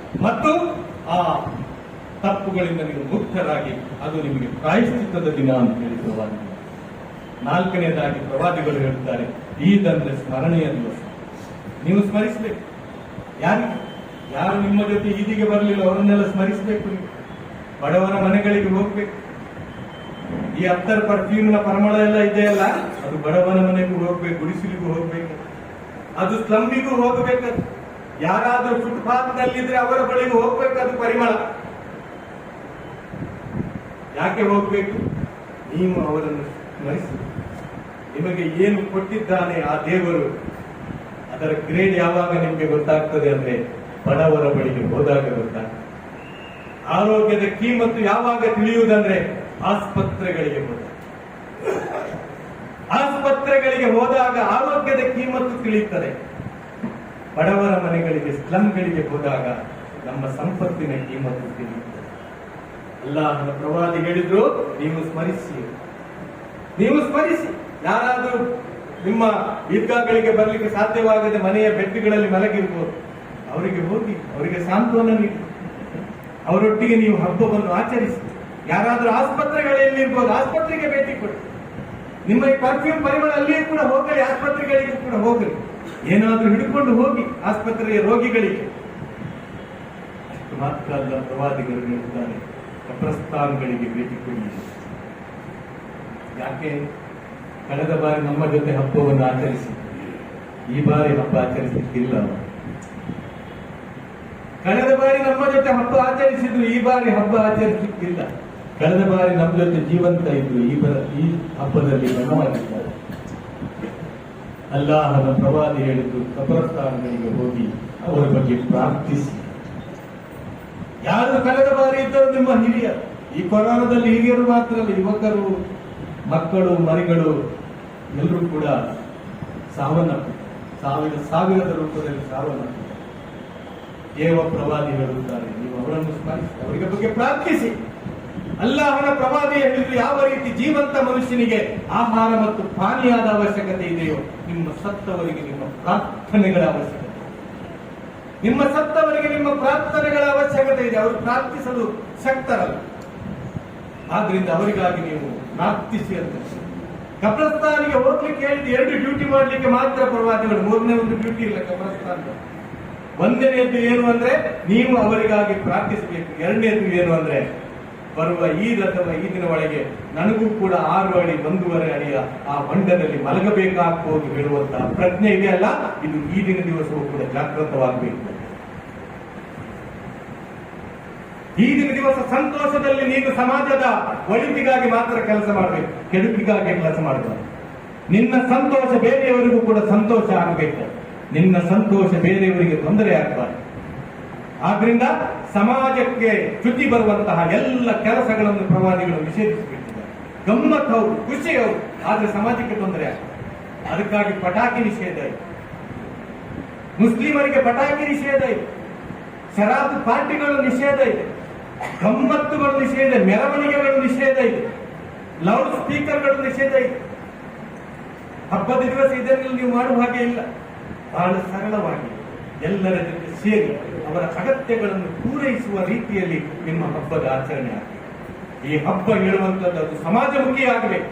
ಮತ್ತು ಆ ತಪ್ಪುಗಳಿಂದ ನೀವು ಮುಕ್ತರಾಗಿ, ಅದು ನಿಮಗೆ ಪ್ರಾಯಶ್ಚಿತ್ತದ ದಿನ ಅಂತ ಹೇಳಿ ಪ್ರವಾದಿಗಳು. 4ನೇದಾಗಿ ಪ್ರವಾದಿಗಳು ಹೇಳುತ್ತಾರೆ, ಈದ್ ಅಂದ್ರೆ ಸ್ಮರಣೆಯ ದಿವಸ. ನೀವು ಸ್ಮರಿಸಬೇಕು. ಯಾರು ನಿಮ್ಮ ಜೊತೆ ಈದಿಗೆ ಬರಲಿಲ್ಲ ಅವರನ್ನೆಲ್ಲ ಸ್ಮರಿಸಬೇಕು. ನೀವು ಬಡವರ ಮನೆಗಳಿಗೆ ಹೋಗ್ಬೇಕು. ಈ ಅತ್ತರ್ ಪರ್ಫ್ಯೂಮ್ನ ಪರಿಮಳ ಎಲ್ಲ ಇದೆಯಲ್ಲ, ಅದು ಬಡವನ ಮನೆಗೂ ಹೋಗ್ಬೇಕು, ಗುಡಿಸಲಿಗೂ ಹೋಗ್ಬೇಕು, ಅದು ಸ್ಲಂಬಿಗೂ ಹೋಗಬೇಕದು. ಯಾರಾದ್ರೂ ಫುಟ್ಪಾತ್ ನಲ್ಲಿದ್ರೆ ಅವರ ಬಳಿಗೂ ಹೋಗ್ಬೇಕದು ಪರಿಮಳ. ಯಾಕೆ ಹೋಗ್ಬೇಕು? ನೀವು ಅವರನ್ನು ಸ್ಮರಿಸಿ, ನಿಮಗೆ ಏನು ಕೊಟ್ಟಿದ್ದಾನೆ ಆ ದೇವರು, ಅದರ ಗ್ರೇಡ್ ಯಾವಾಗ ನಿಮಗೆ ಗೊತ್ತಾಗ್ತದೆ ಅಂದ್ರೆ ಬಡವರ ಬಳಿಗೆ ಹೋದಾಗ ಗೊತ್ತಾಗ್ತದೆ. ಆರೋಗ್ಯದ ಕೀಮತ್ತು ಯಾವಾಗ ತಿಳಿಯುವುದಂದ್ರೆ ಆಸ್ಪತ್ರೆಗಳಿಗೆ ಹೋದಾಗ. ಆಸ್ಪತ್ರೆಗಳಿಗೆ ಹೋದಾಗ ಆರೋಗ್ಯದ ಕಿಮ್ಮತ್ತು ತಿಳಿಯುತ್ತದೆ. ಬಡವರ ಮನೆಗಳಿಗೆ, ಸ್ಲಂಗಳಿಗೆ ಹೋದಾಗ ನಮ್ಮ ಸಂಪತ್ತಿನ ಕಿಮ್ಮತ್ತು ತಿಳಿಯುತ್ತದೆ. ಅಲ್ಲಾಹನ ಪ್ರವಾದಿ ಹೇಳಿದ್ರು, ನೀವು ಸ್ಮರಿಸಿ. ಯಾರಾದರೂ ನಿಮ್ಮ ಈದ್ಗಾಗಳಿಗೆ ಬರಲಿಕ್ಕೆ ಸಾಧ್ಯವಾಗದೆ ಮನೆಯ ಬೆಡ್ಗಳಲ್ಲಿ ಮಲಗಿರ್ಬೋದು, ಅವರಿಗೆ ಹೋಗಿ ಅವರಿಗೆ ಸಾಂತ್ವನ ನೀಡಿ ಅವರೊಟ್ಟಿಗೆ ನೀವು ಹಬ್ಬವನ್ನು ಆಚರಿಸಿ. ಯಾರಾದರೂ ಆಸ್ಪತ್ರೆಗಳಲ್ಲಿರ್ಬೋದು, ಆಸ್ಪತ್ರೆಗೆ ಭೇಟಿ ಕೊಡಿ. ನಿಮ್ಮ ಈ ಪರ್ಫ್ಯೂಮ್ ಪರಿಮಳ ಅಲ್ಲಿಯೇ ಕೂಡ ಹೋಗಲಿ, ಆಸ್ಪತ್ರೆಗಳಿಗೂ ಕೂಡ ಹೋಗಲಿ. ಏನಾದರೂ ಹಿಡ್ಕೊಂಡು ಹೋಗಿ ಆಸ್ಪತ್ರೆಯ ರೋಗಿಗಳಿಗೆ. ಅಷ್ಟು ಮಾತ್ರ ಅಲ್ಲ, ಪ್ರವಾದಿಗಳು ಹೇಳಿದ್ದಾರೆ, ಕಬ್ರಸ್ತಾನ್ಗಳಿಗೆ ಭೇಟಿ ಕೊಡಿ. ಯಾಕೆ? ಕಳೆದ ಬಾರಿ ನಮ್ಮ ಜೊತೆ ಹಬ್ಬವನ್ನು ಆಚರಿಸಿ, ಈ ಬಾರಿ ಹಬ್ಬ ಆಚರಿಸಲಿಕ್ಕಿಲ್ಲ. ಕಳೆದ ಬಾರಿ ನಮ್ಮ ಜೊತೆ ಹಬ್ಬ ಆಚರಿಸಿದ್ರು, ಈ ಬಾರಿ ಹಬ್ಬ ಆಚರಿಸಲಿಕ್ಕಿಲ್ಲ. ಕಳೆದ ಬಾರಿ ನಮ್ಮ ಜೊತೆ ಜೀವಂತ ಇದ್ರು, ಈ ಹಬ್ಬದಲ್ಲಿ ಮರಣವಾಗಿದ್ದಾರೆ. ಅಲ್ಲಾಹನ ಪ್ರವಾದಿ ಹೇಳಿದ್ದು, ಕಬ್ರಸ್ತಾನ್ಗಳಿಗೆ ಹೋಗಿ ಅವರ ಬಗ್ಗೆ ಪ್ರಾರ್ಥಿಸಿ. ಯಾರು ಕಳೆದ ಬಾರಿ ಇದ್ದರು ನಿಮ್ಮ ಹಿರಿಯರು? ಈ ಕೊರೋನಾದಲ್ಲಿ ಹಿರಿಯರು ಮಾತ್ರ ಅಲ್ಲ, ಯುವಕರು, ಮಕ್ಕಳು, ಮರಿಗಳು ಎಲ್ಲರೂ ಕೂಡ ಸಾವಿರದ ರೂಪದಲ್ಲಿ ಸಾವನ್ನಪ್ಪಿದ್ದಾರೆ. ದೇವ ಪ್ರವಾದಿ ಹೇಳುತ್ತಾರೆ, ನೀವು ಅವರನ್ನು ಸ್ಮರಿಸಿ, ಅವರಿಗೆ ಬಗ್ಗೆ ಪ್ರಾರ್ಥಿಸಿ. ಅಲ್ಲಾಹನ ಪ್ರವಾದಿ ಹೇಳಿದ್ರು, ಯಾವ ರೀತಿ ಜೀವಂತ ಮನುಷ್ಯನಿಗೆ ಆಹಾರ ಮತ್ತು ಪಾನೀಯದ ಅವಶ್ಯಕತೆ ಇದೆಯೋ, ನಿಮ್ಮ ಸತ್ತವರಿಗೆ ನಿಮ್ಮ ಪ್ರಾರ್ಥನೆಗಳ ಅವಶ್ಯಕತೆ. ನಿಮ್ಮ ಸತ್ತವರಿಗೆ ನಿಮ್ಮ ಪ್ರಾರ್ಥನೆಗಳ ಅವಶ್ಯಕತೆ ಇದೆ. ಅವರು ಪ್ರಾರ್ಥಿಸಲು ಶಕ್ತರಲ್ಲ. ಆದ್ರಿಂದ ಅವರಿಗಾಗಿ ನೀವು ಪ್ರಾರ್ಥಿಸಿ ಅಂತ. ಕಬ್ರಸ್ತಾನಿಗೆ ಹೋಗ್ಲಿಕ್ಕೆ ಹೇಳಿದ್ದು 2 ಡ್ಯೂಟಿ ಮಾಡ್ಲಿಕ್ಕೆ ಮಾತ್ರ ಪ್ರವಾದಿಗಳು, 3ನೇ ಒಂದು ಡ್ಯೂಟಿ ಇಲ್ಲ ಕಬ್ರಸ್ತಾನ. 1ನೇದು ಏನು ಅಂದ್ರೆ ನೀವು ಅವರಿಗಾಗಿ ಪ್ರಾರ್ಥಿಸಬೇಕು. 2ನೇದು ಏನು ಅಂದ್ರೆ ಬರುವ ಈದ್ ಅಥವಾ ಈದಿನ ಒಳಗೆ ನನಗೂ ಕೂಡ 6 ಅಡಿ 1.5 ಅಡಿಯ ಆ ಹೊಂಡದಲ್ಲಿ ಮಲಗಬೇಕಾಗ್ಬೋದು ಹೇಳುವಂತಹ ಪ್ರಜ್ಞೆ ಇದೆಯಲ್ಲ, ಇದು ಈದಿನ ದಿವಸವೂ ಕೂಡ ಜಾಗೃತವಾಗಬೇಕು. ಈದಿನ ದಿವಸ ಸಂತೋಷದಲ್ಲಿ ನೀನು ಸಮಾಜದ ಒಳಿತಿಗಾಗಿ ಮಾತ್ರ ಕೆಲಸ ಮಾಡಬೇಕು, ಕೆಡುಕಿಗಾಗಿ ಕೆಲಸ ಮಾಡಬಾರದು. ನಿನ್ನ ಸಂತೋಷ ಬೇರೆಯವರಿಗೂ ಕೂಡ ಸಂತೋಷ ಆಗಬೇಕು, ನಿನ್ನ ಸಂತೋಷ ಬೇರೆಯವರಿಗೆ ತೊಂದರೆ ಆಗಬಾರದು. ಆದ್ರಿಂದ ಸಮಾಜಕ್ಕೆ ಚ್ಯುತಿ ಬರುವಂತಹ ಎಲ್ಲ ಕೆಲಸಗಳನ್ನು ಪ್ರವಾದಿಗಳು ನಿಷೇಧಿಸಿಬಿಟ್ಟಿದ್ದಾರೆ. ಗಮ್ಮತ್ ಹೌದು, ಖುಷಿ ಹೌದು, ಆದ್ರೆ ಸಮಾಜಕ್ಕೆ ತೊಂದರೆ ಆಗ. ಅದಕ್ಕಾಗಿ ಪಟಾಕಿ ನಿಷೇಧ ಇದೆ, ಮುಸ್ಲಿಮರಿಗೆ ಪಟಾಕಿ ನಿಷೇಧ ಇದೆ, ಶರಾಬು ಪಾರ್ಟಿಗಳು ನಿಷೇಧ ಇದೆ, ಗಮ್ಮತ್ತುಗಳು ನಿಷೇಧ, ಮೆರವಣಿಗೆಗಳು ನಿಷೇಧ ಇದೆ, ಲೌಡ್ ಸ್ಪೀಕರ್ಗಳು ನಿಷೇಧ ಇದೆ. ಹಬ್ಬದ ದಿವಸ ಇದನ್ನು ನೀವು ಮಾಡುವ ಹಾಗೆ ಇಲ್ಲ. ಬಹಳ ಸರಳವಾಗಿ ಎಲ್ಲರ ಜೊತೆ ಸೇರಿ ಅವರ ಅಗತ್ಯಗಳನ್ನು ಪೂರೈಸುವ ರೀತಿಯಲ್ಲಿ ನಿಮ್ಮ ಹಬ್ಬದ ಆಚರಣೆ ಆಗಬೇಕು. ಈ ಹಬ್ಬ ಹೇಳುವಂಥದ್ದು ಅದು ಸಮಾಜಮುಖಿ ಆಗಬೇಕು.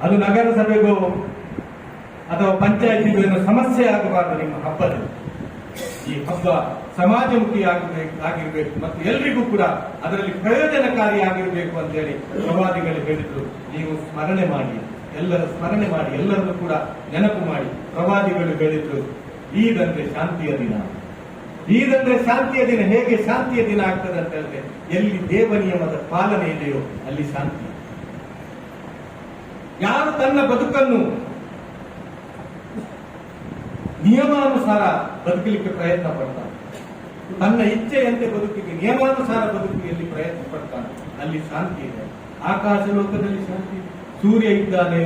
ಅದು ನಗರಸಭೆಗೋ ಅಥವಾ ಪಂಚಾಯಿತಿಗೂ ಏನೋ ಸಮಸ್ಯೆ ಆಗಬಾರದು. ನಿಮ್ಮ ಹಬ್ಬದಲ್ಲಿ ಈ ಹಬ್ಬ ಸಮಾಜಮುಖಿ ಆಗಿರಬೇಕು ಮತ್ತು ಎಲ್ರಿಗೂ ಕೂಡ ಅದರಲ್ಲಿ ಪ್ರಯೋಜನಕಾರಿಯಾಗಿರಬೇಕು ಅಂತ ಹೇಳಿ ಪ್ರವಾದಿಗಳು ಹೇಳಿದ್ರು. ನೀವು ಸ್ಮರಣೆ ಮಾಡಿ, ಸ್ಮರಣೆ ಮಾಡಿ, ಎಲ್ಲರನ್ನು ಕೂಡ ನೆನಪು ಮಾಡಿ. ಪ್ರವಾದಿಗಳು ಹೇಳಿದ್ರು, ಈದ್ ಅಂದ್ರೆ ಶಾಂತಿಯ ದಿನ. ಈದ್ ಅಂದ್ರೆ ಶಾಂತಿಯ ದಿನ. ಹೇಗೆ ಶಾಂತಿಯ ದಿನ ಆಗ್ತದೆ ಅಂತ ಹೇಳಿದ್ರೆ, ಎಲ್ಲಿ ದೇವ ನಿಯಮದ ಪಾಲನೆ ಇದೆಯೋ ಅಲ್ಲಿ ಶಾಂತಿ. ಯಾರು ತನ್ನ ಬದುಕನ್ನು ನಿಯಮಾನುಸಾರ ಬದುಕಲಿಕ್ಕೆ ಪ್ರಯತ್ನ ಪಡ್ತಾನೆ, ತನ್ನ ಇಚ್ಛೆಯಂತೆ ಬದುಕಿಗೆ ನಿಯಮಾನುಸಾರ ಬದುಕಿಗೆ ಪ್ರಯತ್ನ ಪಡ್ತಾನೆ, ಅಲ್ಲಿ ಶಾಂತಿ ಇದೆ. ಆಕಾಶ ಲೋಕದಲ್ಲಿ ಶಾಂತಿ. ಸೂರ್ಯ ಇದ್ದಾನೆ,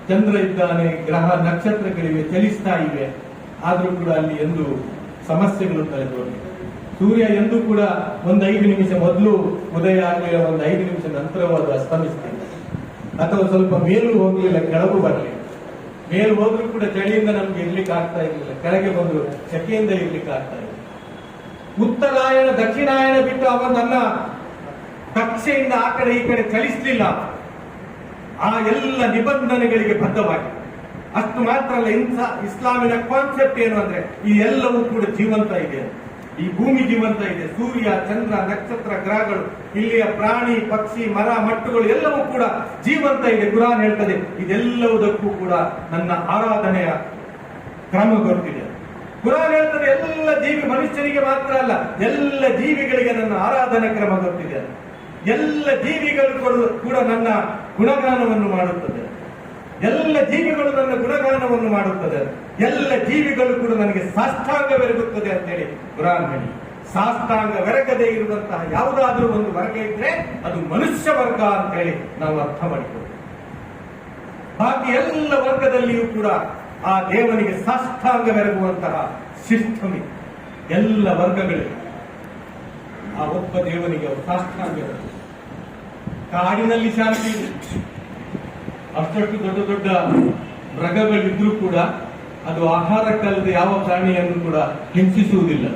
ಚಂದ್ರ ಇದ್ದಾನೆ, ಗ್ರಹ ನಕ್ಷತ್ರಗಳಿವೆ, ಚಲಿಸ್ತಾ ಇವೆ. ಆದ್ರೂ ಕೂಡ ಅಲ್ಲಿ ಎಂದು ಸಮಸ್ಯೆಗಳು ತಲೆದೋರಿವೆ. ಸೂರ್ಯ ಎಂದೂ ಕೂಡ ಒಂದು 5 ನಿಮಿಷ ಮೊದಲು ಉದಯ ಆಗಲಿಲ್ಲ, ಒಂದು 5 ನಿಮಿಷ ನಂತರವೂ ಅದು ಅಸ್ತಮಿಸ್ತಿಲ್ಲ, ಅಥವಾ ಸ್ವಲ್ಪ ಮೇಲೂ ಹೋಗಲಿಲ್ಲ, ಕೆಳಗೂ ಬರಲಿಲ್ಲ. ಮೇಲು ಹೋದ್ರೂ ಕೂಡ ಚಳಿಯಿಂದ ನಮ್ಗೆ ಇರ್ಲಿಕ್ಕೆ ಆಗ್ತಾ ಇರಲಿಲ್ಲ, ಕೆಳಗೆ ಬಂದು ಸೆಕೆಯಿಂದ ಇರ್ಲಿಕ್ಕೆ ಆಗ್ತಾ ಇಲ್ಲ. ಉತ್ತರಾಯಣ ದಕ್ಷಿಣಾಯಣ ಬಿಟ್ಟು ಅವ ನನ್ನ ಕಕ್ಷೆಯಿಂದ ಆ ಕಡೆ ಈ ಕಡೆ ಚಲಿಸಲಿಲ್ಲ. ಆ ಎಲ್ಲ ನಿಬಂಧನೆಗಳಿಗೆ ಬದ್ಧವಾಗಿ. ಅಷ್ಟು ಮಾತ್ರ ಅಲ್ಲ, ಇಸ್ಲಾಮಿನ ಕಾನ್ಸೆಪ್ಟ್ ಏನು ಅಂದ್ರೆ ಈ ಎಲ್ಲವೂ ಕೂಡ ಜೀವಂತ ಇದೆ. ಈ ಭೂಮಿ ಜೀವಂತ ಇದೆ. ಸೂರ್ಯ, ಚಂದ್ರ, ನಕ್ಷತ್ರ, ಗ್ರಹಗಳು, ಇಲ್ಲಿಯ ಪ್ರಾಣಿ, ಪಕ್ಷಿ, ಮರ, ಮಟ್ಟುಗಳು ಎಲ್ಲವೂ ಕೂಡ ಜೀವಂತ ಇದೆ. ಕುರಾನ್ ಹೇಳ್ತದೆ, ಇದೆಲ್ಲವುದಕ್ಕೂ ಕೂಡ ನನ್ನ ಆರಾಧನೆಯ ಕ್ರಮ ಗೊತ್ತಿದೆ. ಕುರಾನ್ ಹೇಳ್ತದೆ, ಎಲ್ಲ ಜೀವಿ, ಮನುಷ್ಯನಿಗೆ ಮಾತ್ರ ಅಲ್ಲ, ಎಲ್ಲ ಜೀವಿಗಳಿಗೆ ನನ್ನ ಆರಾಧನಾ ಕ್ರಮ ಗೊತ್ತಿದೆ. ಎಲ್ಲ ಜೀವಿಗಳು ಕೂಡ ನನ್ನ ಗುಣಗಾನವನ್ನು ಮಾಡುತ್ತದೆ. ಎಲ್ಲ ಜೀವಿಗಳು ನನ್ನ ಗುಣಗಾನವನ್ನು ಮಾಡುತ್ತದೆ. ಎಲ್ಲ ಜೀವಿಗಳು ಕೂಡ ನನಗೆ ಸಾಷ್ಟಾಂಗವೆರಗುತ್ತದೆ ಅಂತ ಹೇಳಿ ಕುರಾನ್ ಹೇಳಿ. ಸಾಷ್ಟಾಂಗವೆರಗದೇ ಇರುವಂತಹ ಯಾವುದಾದ್ರೂ ಒಂದು ವರ್ಗ ಇದ್ರೆ ಅದು ಮನುಷ್ಯ ವರ್ಗ ಅಂತ ಹೇಳಿ ನಾವು ಅರ್ಥ ಮಾಡಿಕೊಳ್ಳಿ. ಬಾಕಿ ಎಲ್ಲ ವರ್ಗದಲ್ಲಿಯೂ ಕೂಡ ಆ ದೇವನಿಗೆ ಸಾಷ್ಟಾಂಗವೆರಗುವಂತಹ ಸಿಸ್ಟಮ್ ಇದೆ. ಎಲ್ಲ ವರ್ಗಗಳಿವೆ, ಆ ಒಬ್ಬ ದೇವನಿಗೆ ಅವರು ಸಾಷ್ಟಾಂಗವೆರಗು. ಕಾಡಿನಲ್ಲಿ ಶಾಂತಿ ಇದೆ. ಅಷ್ಟೊಟ್ಟು ದೊಡ್ಡ ದೊಡ್ಡ ಮೃಗಗಳಿದ್ರೂ ಕೂಡ ಅದು ಆಹಾರಕ್ಕಲ್ಲದೆ ಯಾವ ಪ್ರಾಣಿಯನ್ನು ಕೂಡ ಹಿಂಸಿಸುವುದಿಲ್ಲ.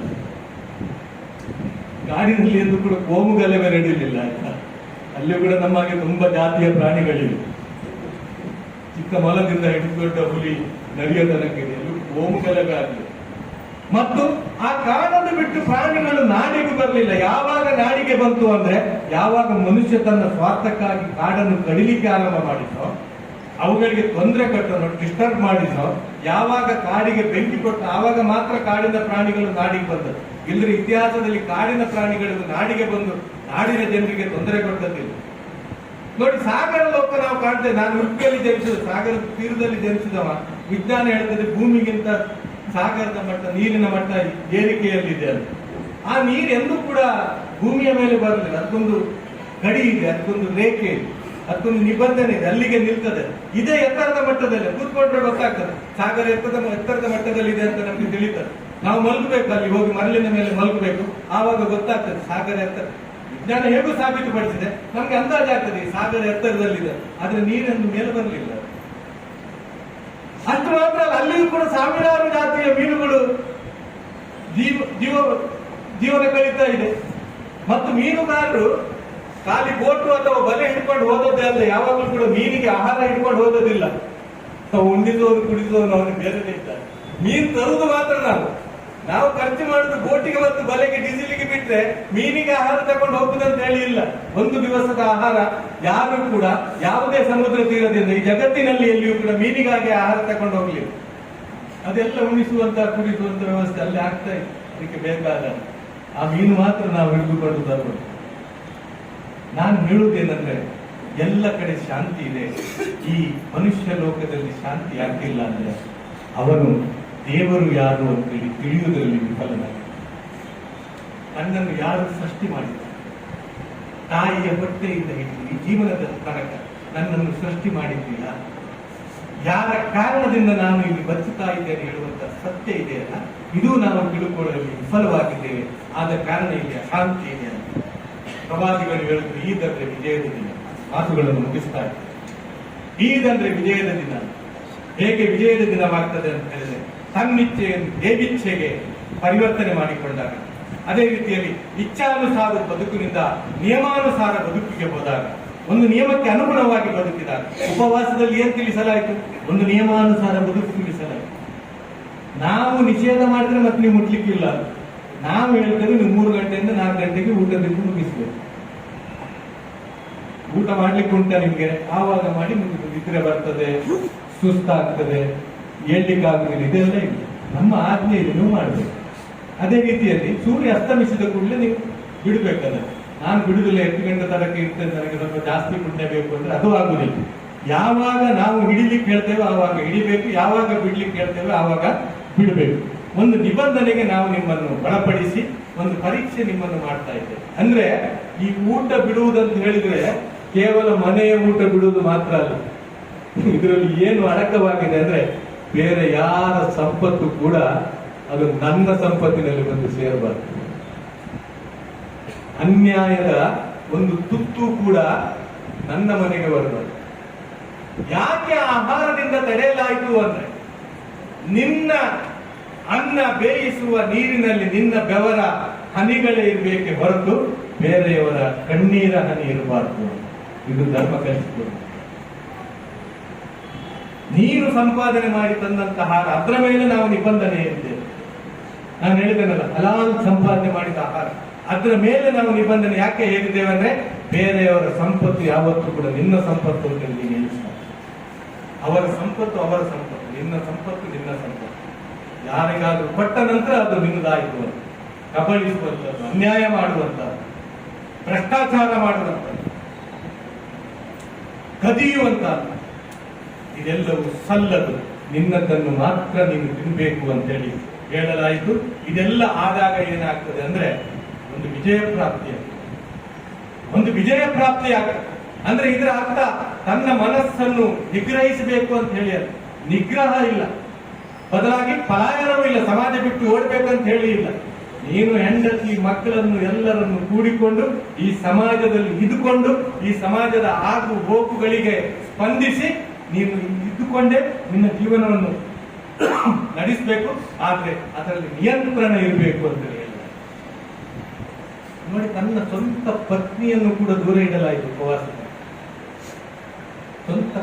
ಕಾಡಿನಲ್ಲಿ ಎಂದು ಕೂಡ ಕೋಮುಗಲಭೆ ನಡೆಯಲಿಲ್ಲ ಆಯ್ತಾ. ಅಲ್ಲಿ ಕೂಡ ನಮಗೆ ತುಂಬಾ ಜಾತಿಯ ಪ್ರಾಣಿಗಳಿವೆ. ಚಿಕ್ಕ ಮೊಲದಿಂದ ಹಿಡಿದು ದೊಡ್ಡ ಹುಲಿ ನರಿಯ ತನಕ ಇದೆ, ಕೋಮುಗಲಭೆ ಆಗಲಿ. ಮತ್ತು ಆ ಕಾಡನ್ನು ಬಿಟ್ಟು ಪ್ರಾಣಿಗಳು ನಾಡಿಗೆ ಬರಲಿಲ್ಲ. ಯಾವಾಗ ನಾಡಿಗೆ ಬಂತು ಅಂದ್ರೆ ಯಾವಾಗ ಮನುಷ್ಯ ತನ್ನ ಸ್ವಾರ್ಥಕ್ಕಾಗಿ ಕಾಡನ್ನು ಕಡಿಲಿಕ್ಕೆ ಆರಂಭ ಮಾಡಿಸೋ, ಅವುಗಳಿಗೆ ತೊಂದರೆ ಕೊಟ್ಟನೋ, ಡಿಸ್ಟರ್ಬ್ ಮಾಡಿಸೋ, ಯಾವಾಗ ಕಾಡಿಗೆ ಬೆಂಕಿ ಕೊಟ್ಟು ಆವಾಗ ಮಾತ್ರ ಕಾಡಿನ ಪ್ರಾಣಿಗಳು ನಾಡಿಗೆ ಬಂದದ್ದು. ಇಲ್ಲದ್ರೆ ಇತಿಹಾಸದಲ್ಲಿ ಕಾಡಿನ ಪ್ರಾಣಿಗಳು ನಾಡಿಗೆ ಬಂದು ನಾಡಿನ ಜನರಿಗೆ ತೊಂದರೆ ಕೊಟ್ಟದ್ದಿಲ್ಲ. ನೋಡಿ, ಸಾಗರ ಲೋಕ ನಾವು ಕಾಣ್ತೇವೆ. ನಾನು ಉಡುಪಿಯಲ್ಲಿ ಜನಿಸಿದ, ಸಾಗರದ ತೀರದಲ್ಲಿ ಜನಿಸಿದವ. ವಿಜ್ಞಾನ ಹೇಳ್ತದೆ ಭೂಮಿಗಿಂತ ಸಾಗರದ ಮಟ್ಟ, ನೀರಿನ ಮಟ್ಟ ಏರಿಕೆಯಲ್ಲಿದೆ ಅಂತ. ಆ ನೀರು ಎಂದೂ ಕೂಡ ಭೂಮಿಯ ಮೇಲೆ ಬರಲಿಲ್ಲ. ಅದಕ್ಕೊಂದು ಗಡಿ ಇದೆ, ಅದಕ್ಕೊಂದು ರೇಖೆ ಇದೆ, ಅದಕ್ಕೊಂದು ನಿಬಂಧನೆ ಇದೆ, ಅಲ್ಲಿಗೆ ನಿಲ್ತದೆ. ಇದೇ ಎತ್ತರದ ಮಟ್ಟದಲ್ಲಿ ಕೂತ್ಕೊಂಡ್ರೆ ಗೊತ್ತಾಗ್ತದೆ ಸಾಗರ ಎತ್ತರದ ಮಟ್ಟದಲ್ಲಿ ಇದೆ ಅಂತ ನಮ್ಗೆ ತಿಳಿತದೆ. ನಾವು ಮಲಗಬೇಕು, ಅಲ್ಲಿ ಹೋಗಿ ಮರಳಿನ ಮೇಲೆ ಮಲಗಬೇಕು, ಆವಾಗ ಗೊತ್ತಾಗ್ತದೆ ಸಾಗರ ಎತ್ತರ. ವಿಜ್ಞಾನ ಹೇಗೂ ಸಾಬೀತುಪಡಿಸಿದೆ, ನಮ್ಗೆ ಅಂದಾಜಾಗ್ತದೆ ಈ ಸಾಗರ ಎತ್ತರದಲ್ಲಿದೆ, ಆದ್ರೆ ನೀರನ್ನು ಮೇಲೆ ಬರಲಿಲ್ಲ. ಅಷ್ಟು ಮಾತ್ರ ಅಲ್ಲ, ಅಲ್ಲಿಯೂ ಕೂಡ ಸಾವಿರಾರು ಜಾತಿಯ ಮೀನುಗಳು ಜೀವನ ಕಳೀತಾ ಇದೆ. ಮತ್ತು ಮೀನುಗಾರರು ಖಾಲಿ ಬೋಟು ಅಥವಾ ಬಲೆ ಹಿಡ್ಕೊಂಡು ಹೋದದ್ದೇ ಅಲ್ಲ, ಯಾವಾಗಲೂ ಕೂಡ ಮೀನಿಗೆ ಆಹಾರ ಹಿಡ್ಕೊಂಡು ಹೋಗೋದಿಲ್ಲ. ಉಂಡಿಸೋರು ಕುಡಿಸೋರು ಅವನಿಗೆ ಬೇರೆನೇ ಇದ್ದಾರೆ. ಮೀನು ತರುವುದು ಮಾತ್ರ ನಾವು ಖರ್ಚು ಮಾಡುದು ಬೋಟಿಗೆ ಮತ್ತು ಬಲೆಗೆ ಡೀಸೆಲ್ಗೆ ಬಿಟ್ರೆ ಮೀನಿಗೆ ಆಹಾರ ತಗೊಂಡು ಹೋಗುದಂತ ಹೇಳಿ ಇಲ್ಲ. ಒಂದು ದಿವಸದ ಆಹಾರ ಯಾರು ಕೂಡ ಯಾವುದೇ ಸಮುದ್ರ ತೀರದಿಂದ ಈ ಜಗತ್ತಿನಲ್ಲಿ ಎಲ್ಲಿಯೂ ಕೂಡ ಮೀನಿಗಾಗಿ ಆಹಾರ ತಗೊಂಡು ಹೋಗ್ಲಿಲ್ಲ. ಅದೆಲ್ಲ ಉಣಿಸುವಂತ ಕುಡಿಸುವಂತ ವ್ಯವಸ್ಥೆ ಅಲ್ಲಿ ಆಗ್ತಾ ಇದೆ. ಅದಕ್ಕೆ ಬೇಕಾದ ಆ ಮೀನು ಮಾತ್ರ ನಾವು ಹಿಡಿದುಕೊಂಡು ತರಬಹುದು. ನಾನು ಹೇಳುವುದೇನೆಂದ್ರೆ, ಎಲ್ಲ ಕಡೆ ಶಾಂತಿ ಇದೆ. ಈ ಮನುಷ್ಯ ಲೋಕದಲ್ಲಿ ಶಾಂತಿ ಆಗ್ತಿಲ್ಲ ಅಂದ್ರೆ ಅವನು ದೇವರು ಯಾರು ಅಂತೇಳಿ ತಿಳಿಯುವುದರಲ್ಲಿ ವಿಫಲನಾಗ. ನನ್ನನ್ನು ಯಾರು ಸೃಷ್ಟಿ ಮಾಡಿದ್ದಾರೆ, ತಾಯಿಯ ಹೊಟ್ಟೆಯಿಂದ ಹಿಡಿದು ಈ ಜೀವನದ ತನಕ ನನ್ನನ್ನು ಸೃಷ್ಟಿ ಮಾಡಿದ್ದೀರ, ಯಾರ ಕಾರಣದಿಂದ ನಾನು ಇಲ್ಲಿ ಬದುಕುತ್ತಾ ಇದ್ದೇನೆ ಹೇಳುವಂತ ಸತ್ಯ ಇದೆಯಲ್ಲ, ಇದು ನಾವು ತಿಳ್ಕೊಳ್ಳಲು ವಿಫಲವಾಗಿದ್ದೇವೆ. ಆದ ಕಾರಣ ಇಲ್ಲಿ ಅಶಾಂತಿ ಇದೆ ಅಂತ ಪ್ರವಾದಿಗಳು ಹೇಳಿದ್ರು. ಈದಂದ್ರೆ ವಿಜಯದ ದಿನ. ಮಾತುಗಳನ್ನು ಮುಗಿಸ್ತಾ ಇದ್ದಾರೆ. ಈದಂದ್ರೆ ವಿಜಯದ ದಿನ. ಹೇಗೆ ವಿಜಯದ ದಿನವಾಗ್ತದೆ ಅಂತ ಹೇಳಿದ್ರೆ, ತನ್ನಿಚ್ಛೆಯನ್ನು ದೇವಿಚ್ಛೆಗೆ ಪರಿವರ್ತನೆ ಮಾಡಿಕೊಂಡಾಗ, ಅದೇ ರೀತಿಯಲ್ಲಿ ಇಚ್ಛಾನುಸಾರ ಬದುಕಿನಿಂದ ನಿಯಮಾನುಸಾರ ಬದುಕಿಗೆ ಹೋದಾಗ, ಒಂದು ನಿಯಮಕ್ಕೆ ಅನುಗುಣವಾಗಿ ಬದುಕಿದಾಗ, ಉಪವಾಸದಲ್ಲಿ ಏನ್ ತಿಳಿಸಲಾಯಿತು? ಒಂದು ನಿಯಮಾನುಸಾರ ಬದುಕು ತಿಳಿಸಲಾಯಿತು. ನಾವು ನಿಷೇಧ ಮಾಡಿದ್ರೆ ಮತ್ತೆ ನೀವು ಮುಟ್ಲಿಕ್ಕಿಲ್ಲ. ನಾವು ಹೇಳ್ತೇವೆ ನೀವು 3 ಗಂಟೆಯಿಂದ 4 ಗಂಟೆಗೆ ಊಟದಿಂದ ಮುಗಿಸ್ಬೇಕು. ಊಟ ಮಾಡ್ಲಿಕ್ಕೆ ಉಂಟ ನಿಮ್ಗೆ, ಆವಾಗ ಮಾಡಿ ನಿದ್ರೆ ಬರ್ತದೆ, ಸುಸ್ತಾಗ್ತದೆ, ಹೇಳ್ಲಿಕ್ಕಾಗುದಿಲ್ಲ. ಇದೆಲ್ಲ ಇಲ್ಲ, ನಮ್ಮ ಆಜ್ಞೆ ಇದೆ, ನೀವು ಮಾಡಬೇಕು. ಅದೇ ರೀತಿಯಲ್ಲಿ ಸೂರ್ಯ ಅಸ್ತಮಿಸಿದ ಕೂಡಲೇ ನೀವು ಬಿಡ್ಬೇಕಲ್ಲ. ನಾನು ಬಿಡುದಿಲ್ಲ, 8 ಗಂಟೆ ತನಕ ಇರ್ತೇನೆ, ನನಗೆ ಸ್ವಲ್ಪ ಜಾಸ್ತಿ ಪುಣ್ಯ ಬೇಕು ಅಂದ್ರೆ ಅದು ಆಗುದಿಲ್ಲ. ಯಾವಾಗ ನಾವು ಹಿಡಿಲಿಕ್ಕೆ ಹೇಳ್ತೇವೆ ಆವಾಗ ಹಿಡಿಬೇಕು, ಯಾವಾಗ ಬಿಡ್ಲಿಕ್ಕೆ ಹೇಳ್ತೇವೆ ಆವಾಗ ಬಿಡಬೇಕು. ಒಂದು ನಿಬಂಧನೆಗೆ ನಾವು ನಿಮ್ಮನ್ನು ಒಳಪಡಿಸಿ ಒಂದು ಪರೀಕ್ಷೆ ನಿಮ್ಮನ್ನು ಮಾಡ್ತಾ ಇದ್ದೇವೆ. ಅಂದ್ರೆ ಈ ಊಟ ಬಿಡುವುದಂತ ಹೇಳಿದ್ರೆ ಕೇವಲ ಮನೆಯ ಊಟ ಬಿಡುವುದು ಮಾತ್ರ ಅಲ್ಲ, ಇದರಲ್ಲಿ ಏನು ಅಡಕವಾಗಿದೆ ಅಂದ್ರೆ ಬೇರೆ ಯಾರ ಸಂಪತ್ತು ಕೂಡ ಅದು ನನ್ನ ಸಂಪತ್ತಿನಲ್ಲಿ ಬಂದು ಸೇರಬಾರದು. ಅನ್ಯಾಯದ ಒಂದು ತುತ್ತು ಕೂಡ ನನ್ನ ಮನೆಗೆ ಬರಬಾರದು. ಯಾಕೆ ಆಹಾರದಿಂದ ತಡೆಯಲಾಯಿತು ಅಂದ್ರೆ, ನಿನ್ನ ಅನ್ನ ಬೇಯಿಸುವ ನೀರಿನಲ್ಲಿ ನಿನ್ನ ಬೆವರ ಹನಿಗಳೇ ಇರಬೇಕೆ ಹೊರತು ಬೇರೆಯವರ ಕಣ್ಣೀರ ಹನಿ ಇರಬಾರದು. ಇದು ಧರ್ಮ ಕಲಿಸಿಕೊಡು. ನೀನು ಸಂಪಾದನೆ ಮಾಡಿ ತಂದಂತಹ ಆಹಾರ, ಅದರ ಮೇಲೆ ನಾವು ನಿಬಂಧನೆ ಇದ್ದೇವೆ. ನಾನು ಹೇಳಿದ್ದೇನಲ್ಲ, ಹಲಾಲ್ ಸಂಪಾದನೆ ಮಾಡಿದ ಆಹಾರ, ಅದರ ಮೇಲೆ ನಾವು ನಿಬಂಧನೆ ಯಾಕೆ ಹೇಗಿದ್ದೇವೆ ಅಂದ್ರೆ, ಬೇರೆಯವರ ಸಂಪತ್ತು ಯಾವತ್ತೂ ಕೂಡ ನಿನ್ನ ಸಂಪತ್ತು ಅಂತ ನೀನು ಎಣಿಸ್ತಾರೆ. ಅವರ ಸಂಪತ್ತು ಅವರ ಸಂಪತ್ತು, ನಿನ್ನ ಸಂಪತ್ತು ನಿನ್ನ ಸಂಪತ್ತು. ಯಾರಿಗಾದ್ರೂ ಕೊಟ್ಟ ನಂತರ ಅದು ನಿನ್ನದಾಯಿತು ಅಂತ ಕಬಳಿಸುವಂಥದ್ದು, ಅನ್ಯಾಯ ಮಾಡುವಂಥದ್ದು, ಭ್ರಷ್ಟಾಚಾರ ಮಾಡುವಂಥದ್ದು, ಕದಿಯುವಂಥದ್ದು, ಇದೆಲ್ಲವೂ ಸಲ್ಲದು. ನಿನ್ನದನ್ನು ಮಾತ್ರ ನೀನು ತಿನ್ನಬೇಕು ಅಂತೇಳಿ ಹೇಳಲಾಯಿತು. ಇದೆಲ್ಲ ಆದಾಗ ಏನಾಗ್ತದೆ ಅಂದ್ರೆ ಒಂದು ವಿಜಯ ಪ್ರಾಪ್ತಿಯಾಗ್ತದೆ. ಅಂದ್ರೆ ಇದರ ಅರ್ಥ ತನ್ನ ಮನಸ್ಸನ್ನು ನಿಗ್ರಹಿಸಬೇಕು ಅಂತ ಹೇಳಿ ಅಲ್ಲ. ನಿಗ್ರಹ ಇಲ್ಲ, ಬದಲಾಗಿ ಪಲಾಯನವೂ ಇಲ್ಲ, ಸಮಾಜ ಬಿಟ್ಟು ಓಡಬೇಕಂತ ಹೇಳಿ ಇಲ್ಲ. ನೀನು ಹೆಂಡತಿ ಮಕ್ಕಳನ್ನು ಎಲ್ಲರನ್ನು ಕೂಡಿಕೊಂಡು ಈ ಸಮಾಜದಲ್ಲಿ ಇದ್ದುಕೊಂಡು ಈ ಸಮಾಜದ ಆಗು ಹೋಗುಗಳಿಗೆ ಸ್ಪಂದಿಸಿ ನೀನು ಇದ್ದುಕೊಂಡೇ ನಿನ್ನ ಜೀವನವನ್ನು ನಡೆಸಬೇಕು. ಆದ್ರೆ ಅದರಲ್ಲಿ ನಿಯಂತ್ರಣ ಇರಬೇಕು ಅಂತ ಹೇಳಿ ನೋಡಿ, ತನ್ನ ಸ್ವಂತ ಪತ್ನಿಯನ್ನು ಕೂಡ ದೂರ ಇಡಲಾಯಿತು ಉಪವಾಸದ. ಸ್ವಂತ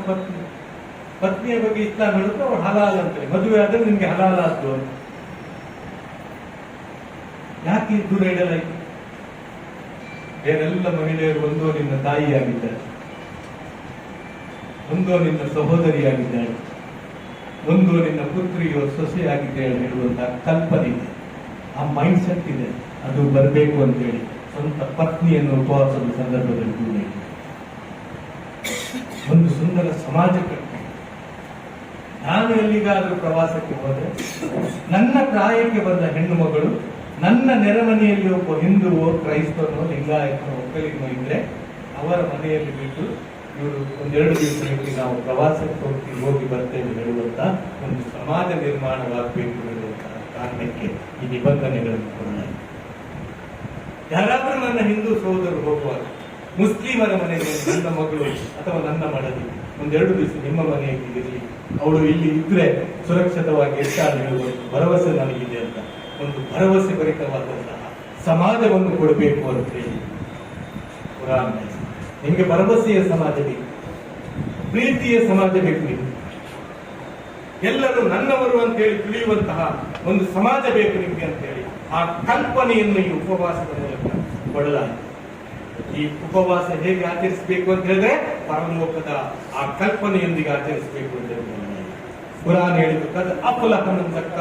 ಪತ್ನಿಯ ಬಗ್ಗೆ ಇಸ್ಲಾಂ ಹೇಳುತ್ತೆ ಅವಳು ಹಲಾಲ್ ಅಂತೇಳಿ, ಮದುವೆ ಆದ್ರೆ ನಿಮ್ಗೆ ಹಲಾಲ್ ಆದ್ದು ಅಂತ. ಯಾಕೆ ದೂರ ಇಡಲಾಯಿತು? ಬೇರೆಲ್ಲ ಮಹಿಳೆಯರು ಒಂದೋ ನಿನ್ನ ತಾಯಿಯಾಗಿದ್ದಾರೆ, ಒಂದೋ ನಿನ್ನ ಸಹೋದರಿಯಾಗಿದ್ದಾಳೆ, ಒಂದೋ ನಿನ್ನ ಪುತ್ರಿಯೋ ಸೊಸೆಯಾಗಿದ್ದಾಳೆ ಹೇಳುವಂತಹ ಕಲ್ಪನೆ ಇದೆ, ಆ ಮೈಂಡ್ ಸೆಟ್ ಇದೆ. ಅದು ಬರಬೇಕು ಅಂತೇಳಿ ಸ್ವಂತ ಪತ್ನಿಯನ್ನು ಉಪವಾಸದ ಸಂದರ್ಭದಲ್ಲಿ ದೂರ ಇಟ್ಟು ಒಂದು ಸುಂದರ ಸಮಾಜ ಕಟ್ಟಿ. ನಾನು ಎಲ್ಲಿಗಾದರೂ ಪ್ರವಾಸಕ್ಕೆ ಹೋದರೆ ನನ್ನ ಪ್ರಾಯಕ್ಕೆ ಬಂದ ಹೆಣ್ಣು ಮಗಳು ನನ್ನ ನೆರೆಮನೆಯಲ್ಲಿ ಒಬ್ಬ ಹಿಂದುವೋ ಕ್ರೈಸ್ತವನೋ ಲಿಂಗಾಯತನೋ ಒಕ್ಕಲಿಗನೋ ಇದ್ರೆ ಅವರ ಮನೆಯಲ್ಲಿ ಬಿಟ್ಟು ಇವರು ಒಂದೆರಡು ದಿವಸಕ್ಕೆ ನಾವು ಪ್ರವಾಸಕ್ಕೆ ಹೋಗಿ ಬರ್ತೇವೆ ಹೇಳುವಂತ ಒಂದು ಸಮಾಜ ನಿರ್ಮಾಣವಾಗಬೇಕು ಹೇಳುವಂತಹ ಕಾರಣಕ್ಕೆ ಈ ನಿಬಂಧನೆಗಳನ್ನು ಕೊಡಲಾಗಿದೆ. ಯಾರಾದ್ರೂ ನನ್ನ ಹಿಂದೂ ಸಹೋದರರು ಹೋಗುವಾಗ ಮುಸ್ಲಿಮರ ಮನೆಗೆ ನನ್ನ ಮಗಳು ಅಥವಾ ನನ್ನ ಮಡದಿ ಒಂದೆರಡು ದಿವಸ ನಿಮ್ಮ ಮನೆಯಲ್ಲಿ ಇರಲಿ, ಅವಳು ಇಲ್ಲಿ ಇದ್ರೆ ಸುರಕ್ಷಿತವಾಗಿ ಇರ್ತಾಳೆ ಹೇಳುವ ಭರವಸೆ ನನಗಿದೆ ಅಂತ ಒಂದು ಭರವಸೆ ಭರಿತವಾದಂತಹ ಸಮಾಜವನ್ನು ಕೊಡಬೇಕು ಅಂತ ಹೇಳಿ ಕುರಾನ್ ನಿಮಗೆ ಭರವಸೆಯ ಸಮಾಜ ಬೇಕು, ಪ್ರೀತಿಯ ಸಮಾಜ ಬೇಕು, ನಿಮಗೆ ಎಲ್ಲರೂ ನನ್ನವರು ಅಂತ ಹೇಳಿ ತಿಳಿಯುವಂತಹ ಒಂದು ಸಮಾಜ ಬೇಕು ನಿಮಗೆ ಅಂತ ಹೇಳಿ ಆ ಕಲ್ಪನೆಯನ್ನು ಈ ಉಪವಾಸದ ಮೂಲಕ ಕೊಡಲಾಗಿದೆ. ಈ ಉಪವಾಸ ಹೇಗೆ ಆಚರಿಸಬೇಕು ಅಂತ ಹೇಳಿದ್ರೆ ಪರಲೋಕದ ಆ ಕಲ್ಪನೆಯೊಂದಿಗೆ ಆಚರಿಸಬೇಕು ಅಂತ ಹೇಳಿ ಕುರಾನ್ ಹೇಳಿದ್ದು ಕದ ಅಫಲಹನಂದಕ್ಕ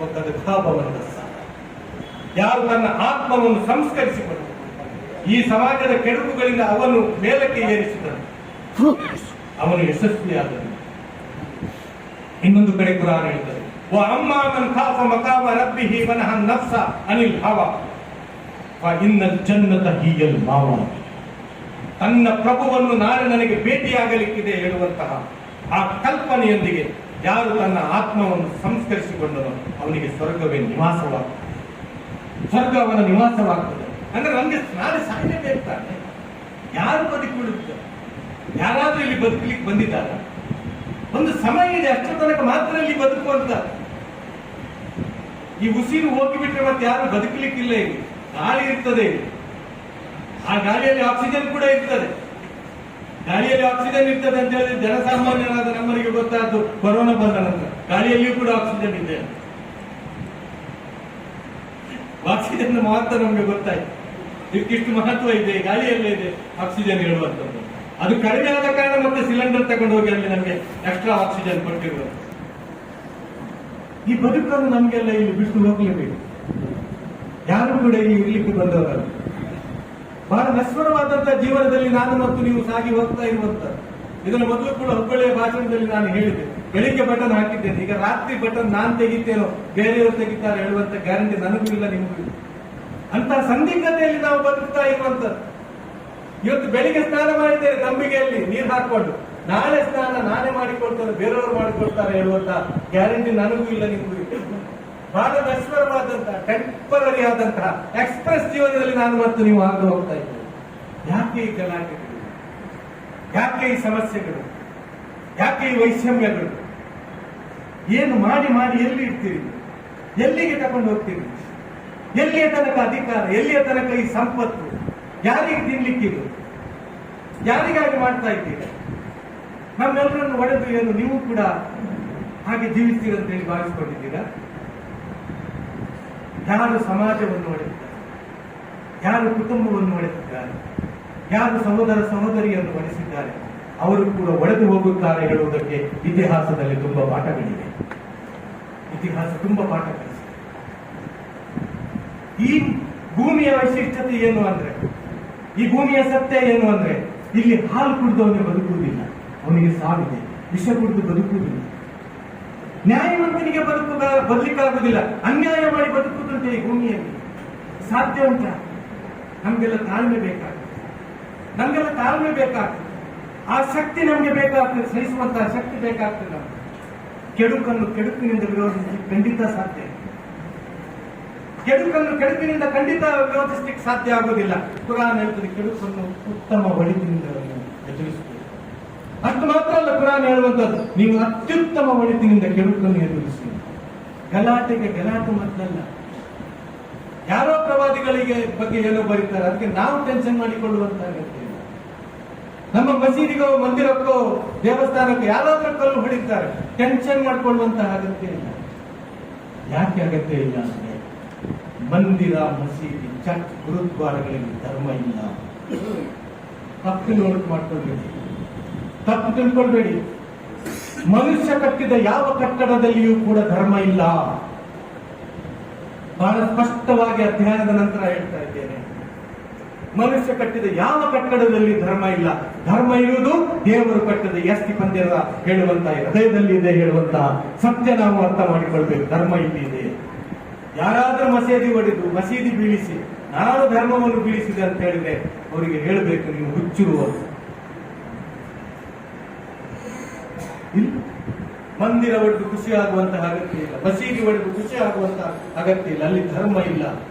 ಒಕ್ಕದ ಖಾಬವನ್ನಸ. ಯಾರು ತನ್ನ ಆತ್ಮವನ್ನು ಸಂಸ್ಕರಿಸಿಕೊಂಡು ಈ ಸಮಾಜದ ಕೆಡುಕುಗಳಿಂದ ಅವನು ಮೇಲಕ್ಕೆ ಏರಿಸಿದನು ಅವನು ಯಶಸ್ವಿಯಾದನು. ಇನ್ನೊಂದು ಕಡೆ ಕುರಾನ್ ಹೇಳ್ತದೆ ಅಮ್ಮಾ ಮನ್ ಖಾಫ ಮಕಾಮ ರಬ್ಬಿಹಿ ವನಹ ನಫ್ಸ ಅನಿಲ್ ಹವಾ ಫಇನ್ನಲ್ ಜನ್ನತ ಹಿಯಲ್ ಮಾವಾ. ತನ್ನ ಪ್ರಭುವನ್ನು ನಾಳೆ ನನಗೆ ಭೇಟಿಯಾಗಲಿಕ್ಕಿದೆ ಹೇಳುವಂತಹ ಆ ಕಲ್ಪನೆಯೊಂದಿಗೆ ಯಾರು ತನ್ನ ಆತ್ಮವನ್ನು ಸಂಸ್ಕರಿಸಿಕೊಂಡನೋ ಅವನಿಗೆ ಸ್ವರ್ಗವೇ ನಿವಾಸವಾಗ್ತದೆ, ಸ್ವರ್ಗ ಅವನ ನಿವಾಸವಾಗ್ತದೆ. ಅಂದ್ರೆ ನಮ್ಗೆ ನಾಳೆ ಸಾಯಲೇಬೇಕಾದ್ರೆ ಯಾರು ಬದುಕಿಬಿಡುತ್ತಾರೆ? ಯಾರಾದ್ರೂ ಇಲ್ಲಿ ಬದುಕಲಿಕ್ಕೆ ಬಂದಿದ್ದಾರ? ಒಂದು ಸಮಯ ಇದೆ, ಅಷ್ಟರ ತನಕ ಮಾತ್ರ ಇಲ್ಲಿ ಬದುಕುವಂತ. ಈ ಉಸಿರು ಹೋಗಿಬಿಟ್ರೆ ಮತ್ತೆ ಯಾರು ಬದುಕಲಿಕ್ಕಿಲ್ಲ. ಇಲ್ಲಿ ಗಾಳಿ ಇರ್ತದೆ, ಆ ಗಾಳಿಯಲ್ಲಿ ಆಕ್ಸಿಜನ್ ಕೂಡ ಇರ್ತದೆ. ಗಾಳಿಯಲ್ಲಿ ಆಕ್ಸಿಜನ್ ಇರ್ತದೆ ಅಂತ ಹೇಳಿದ್ರೆ ಜನಸಾಮಾನ್ಯರಾದ ನಮ್ಮನಿಗೆ ಗೊತ್ತಾದ್ದು ಕೊರೋನಾ ಬಂದ ನಂತರ ಗಾಳಿಯಲ್ಲಿಯೂ ಕೂಡ ಆಕ್ಸಿಜನ್ ಇದೆ. ಆಕ್ಸಿಜನ್ ಮಹತ್ವ ನಮ್ಗೆ ಗೊತ್ತಾಯ್ತು, ಇದಕ್ಕಿಷ್ಟು ಮಹತ್ವ ಇದೆ, ಗಾಳಿಯಲ್ಲೇ ಇದೆ ಆಕ್ಸಿಜನ್ ಹೇಳುವಂಥದ್ದು. ಅದು ಕಡಿಮೆ ಆದ ಕಾರಣ ಮತ್ತೆ ಸಿಲಿಂಡರ್ ತಗೊಂಡು ಹೋಗಿ ಅಲ್ಲಿ ನಮಗೆ ಎಕ್ಸ್ಟ್ರಾ ಆಕ್ಸಿಜನ್ ಕೊಟ್ಟಿರುವುದು. ಈ ಬದುಕನ್ನು ನಮ್ಗೆಲ್ಲ ಇಲ್ಲಿ ಬಿಟ್ಟು ಹೋಗ್ಲೇಬೇಕು. ಯಾರು ಕೂಡ ಇಲ್ಲಿ ಇರ್ಲಿಕ್ಕೆ ಬಂದವರಲ್ಲ. ಬಹಳ ನಶ್ವರವಾದಂತಹ ಜೀವನದಲ್ಲಿ ನಾನು ಮತ್ತು ನೀವು ಸಾಗಿ ಹೋಗ್ತಾ ಇರುವಂತ. ಇದನ್ನು ಮೊದಲು ಕೂಡ ಹುಬ್ಬಳ್ಳಿಯ ಭಾಷಣದಲ್ಲಿ ನಾನು ಹೇಳಿದ್ದೆ. ಬೆಳಿಗ್ಗೆ ಬಟನ್ ಹಾಕಿದ್ದೇನೆ, ಈಗ ರಾತ್ರಿ ಬಟನ್ ನಾನ್ ತೆಗಿತೇನೋ ಬೇರೆಯವರು ತೆಗಿತಾರೆ ಹೇಳುವಂತ ಗ್ಯಾರಂಟಿ ನನಗೂ ಇಲ್ಲ, ನಿಮಗೂ ಇಲ್ಲ. ಅಂತ ಸಂದಿಗ್ಧತೆಯಲ್ಲಿ ನಾವು ಬದುಕ್ತಾ ಇರುವಂತದ್ದು. ಇವತ್ತು ಬೆಳಿಗ್ಗೆ ಸ್ನಾನ ಮಾಡಿದ್ದೇನೆ ತಂಬಿಗೆಯಲ್ಲಿ ನೀರು ಹಾಕೊಂಡು, ನಾಳೆ ಸ್ನಾನ ನಾನೇ ಮಾಡಿಕೊಳ್ತಾರೆ ಬೇರೆಯವರು ಮಾಡಿಕೊಳ್ತಾರೆ ಹೇಳುವಂತ ಗ್ಯಾರಂಟಿ ನನಗೂ ಇಲ್ಲ, ನಿಮಗೂ ಇಲ್ಲ. ಬಹಳ ನಶ್ವರವಾದಂತಹ ಟೆಂಪರರಿ ಆದಂತಹ ಎಕ್ಸ್ಪ್ರೆಸ್ ಜೀವನದಲ್ಲಿ ನಾನು ಮತ್ತು ನೀವು ಆಗ ಹೋಗ್ತಾ ಇದ್ದೇವೆ. ಯಾಕೆ ಈ ಗಲಾಟೆಗಳು? ಯಾಕೆ ಈ ಸಮಸ್ಯೆಗಳು? ಯಾಕೆ ಈ ವೈಷಮ್ಯಗಳು? ಏನು ಮಾಡಿ ಮಾಡಿ ಎಲ್ಲಿ ಇರ್ತೀರಿ? ಎಲ್ಲಿಗೆ ತಗೊಂಡು ಹೋಗ್ತೀರಿ? ಎಲ್ಲಿಯ ತನಕ ಅಧಿಕಾರ? ಎಲ್ಲಿಯ ತನಕ ಈ ಸಂಪತ್ತು? ಯಾರಿಗೆ ತಿನ್ಲಿಕ್ಕಿದು? ಯಾರಿಗಾಗಿ ಮಾಡ್ತಾ ಇದ್ದೀರಿ? ನಮ್ಮೆಲ್ಲರನ್ನು ಒಡೆದು ಏನು ನೀವು ಕೂಡ ಹಾಗೆ ಜೀವಿಸ್ತೀರಂತ ಹೇಳಿ ಭಾವಿಸಿಕೊಂಡಿದ್ದೀರಾ? ಯಾರು ಸಮಾಜವನ್ನು ಒಡೆದಿದ್ದಾರೆ? ಯಾರು ಕುಟುಂಬವನ್ನು ಒಡೆದಿದ್ದಾರೆ? ಯಾರು ಸಹೋದರ ಸಹೋದರಿಯನ್ನು ಒಡೆಸಿದ್ದಾರೆ? ಅವರು ಕೂಡ ಒಡೆದು ಹೋಗುತ್ತಾರೆ ಹೇಳುವುದಕ್ಕೆ ಇತಿಹಾಸದಲ್ಲಿ ತುಂಬಾ ಪಾಠಗಳಿವೆ. ಇತಿಹಾಸ ತುಂಬಾ ಪಾಠ ಕಲಿಸಿದೆ. ಈ ಭೂಮಿಯ ವೈಶಿಷ್ಟ್ಯತೆ ಏನು ಅಂದ್ರೆ, ಈ ಭೂಮಿಯ ಸತ್ಯ ಏನು ಅಂದ್ರೆ, ಇಲ್ಲಿ ಹಾಲು ಕುಡಿದವನಿಗೆ ಬದುಕುವುದಿಲ್ಲ, ಅವನಿಗೆ ಸಾವಿದೆ. ವಿಷ ಕುಡಿದು ಬದುಕುವುದಿಲ್ಲ. ನ್ಯಾಯವಂತನಿಗೆ ಬದುಕಲಿಕ್ಕಾಗುವುದಿಲ್ಲ, ಅನ್ಯಾಯ ಮಾಡಿ ಬದುಕುವುದಂತೆ ಈ ಭೂಮಿಯಲ್ಲಿ ಸಾಧ್ಯ ಉಂಟ? ನಮ್ಗೆಲ್ಲ ತಾಳ್ಮೆ ಬೇಕಾಗ್ತದೆ, ನಮ್ಗೆಲ್ಲ ತಾಳ್ಮೆ ಬೇಕಾಗ್ತದೆ. ಆ ಶಕ್ತಿ ನಮಗೆ ಬೇಕಾಗ್ತದೆ, ಸಹಿಸುವಂತಹ ಶಕ್ತಿ ಬೇಕಾಗ್ತದೆ. ನಮಗೆ ಕೆಡುಕನ್ನು ಕೆಡುಕಿನಿಂದ ವಿರೋಧಿಸಲಿಕ್ಕೆ ಖಂಡಿತ ಸಾಧ್ಯ. ಕೆಡುಕನ್ನು ಕೆಡುಕಿನಿಂದ ಖಂಡಿತ ವಿರೋಧಿಸಲಿಕ್ಕೆ ಸಾಧ್ಯ ಆಗುವುದಿಲ್ಲ. ಕುರಾನ್ ಹೇಳ್ತದೆ ಕೆಡುಕನ್ನು ಉತ್ತಮ ಒಳಿತಿನಿಂದ ಎದುರಿಸಬಹುದು. ಅಷ್ಟು ಮಾತ್ರ ಅಲ್ಲ, ಕುರಾನ್ ಹೇಳುವಂತದ್ದು ನೀವು ಅತ್ಯುತ್ತಮ ಒಳಿತಿನಿಂದ ಕೆಡುಕನ್ನು ಎದುರಿಸಿ. ಗಲಾಟೆಗೆ ಗಲಾಟೆ ಮೊದಲಲ್ಲ. ಯಾರೋ ಪ್ರವಾದಿಗಳಿಗೆ ಬಗ್ಗೆ ಏನೋ ಬರೀತಾರೆ, ಅದಕ್ಕೆ ನಾವು ಟೆನ್ಷನ್ ಮಾಡಿಕೊಳ್ಳುವಂತ ಅಗತ್ಯ ಇಲ್ಲ. ನಮ್ಮ ಮಸೀದಿಗೋ ಮಂದಿರಕ್ಕೋ ದೇವಸ್ಥಾನಕ್ಕೋ ಯಾರಾದ್ರೂ ಕಲ್ಲು ಹೊಡಿತಾರೆ, ಟೆನ್ಷನ್ ಮಾಡಿಕೊಳ್ಳುವಂತಹ ಅಗತ್ಯ ಇಲ್ಲ. ಯಾಕೆ ಅಗತ್ಯ ಇಲ್ಲ ಅಂದ್ರೆ ಮಂದಿರ, ಮಸೀದಿ, ಚರ್ಚ್, ಗುರುದ್ವಾರಗಳಲ್ಲಿ ಧರ್ಮ ಇಲ್ಲ. ತಪ್ಪು ನೋಟ್ ಮಾಡ್ಕೊಳ್ಬೇಡಿ, ತಪ್ಪು ತಿಳ್ಕೊಳ್ಬೇಡಿ. ಮನುಷ್ಯ ಕಟ್ಟಿದ ಯಾವ ಕಟ್ಟಡದಲ್ಲಿಯೂ ಕೂಡ ಧರ್ಮ ಇಲ್ಲ. ಬಹಳ ಸ್ಪಷ್ಟವಾಗಿ ಅಧ್ಯಯನದ ನಂತರ ಹೇಳ್ತಾ ಇದ್ದೇನೆ, ಮನುಷ್ಯ ಕಟ್ಟಿದ ಯಾವ ಕಟ್ಟಡದಲ್ಲಿ ಧರ್ಮ ಇಲ್ಲ. ಧರ್ಮ ಇರುವುದು ದೇವರು ಕಟ್ಟದ ಎಸ್ತಿ ಪಂದ್ಯದ ಹೇಳುವಂತ ಹೃದಯದಲ್ಲಿ ಇದೆ ಹೇಳುವಂತ ಸತ್ಯ ನಾವು ಅರ್ಥ ಮಾಡಿಕೊಳ್ಬೇಕು. ಧರ್ಮ ಇಲ್ಲಿ ಇದೆ. ಯಾರಾದ್ರೂ ಮಸೀದಿ ಬೀಳಿಸಿ ನಾನು ಧರ್ಮವನ್ನು ಬೀಳಿಸಿದೆ ಅಂತ ಹೇಳಿದ್ರೆ ಅವರಿಗೆ ಹೇಳಬೇಕು, ನೀವು ಹುಚ್ಚಿರುವರು. ಮಂದಿರ ಒಡೆದು ಖುಷಿ ಆಗುವಂತಹ ಅಗತ್ಯ ಇಲ್ಲ, ಮಸೀದಿ ಒಡೆದು ಖುಷಿ ಆಗುವಂತಹ ಅಗತ್ಯ ಇಲ್ಲ. ಅಲ್ಲಿ ಧರ್ಮ ಇಲ್ಲ.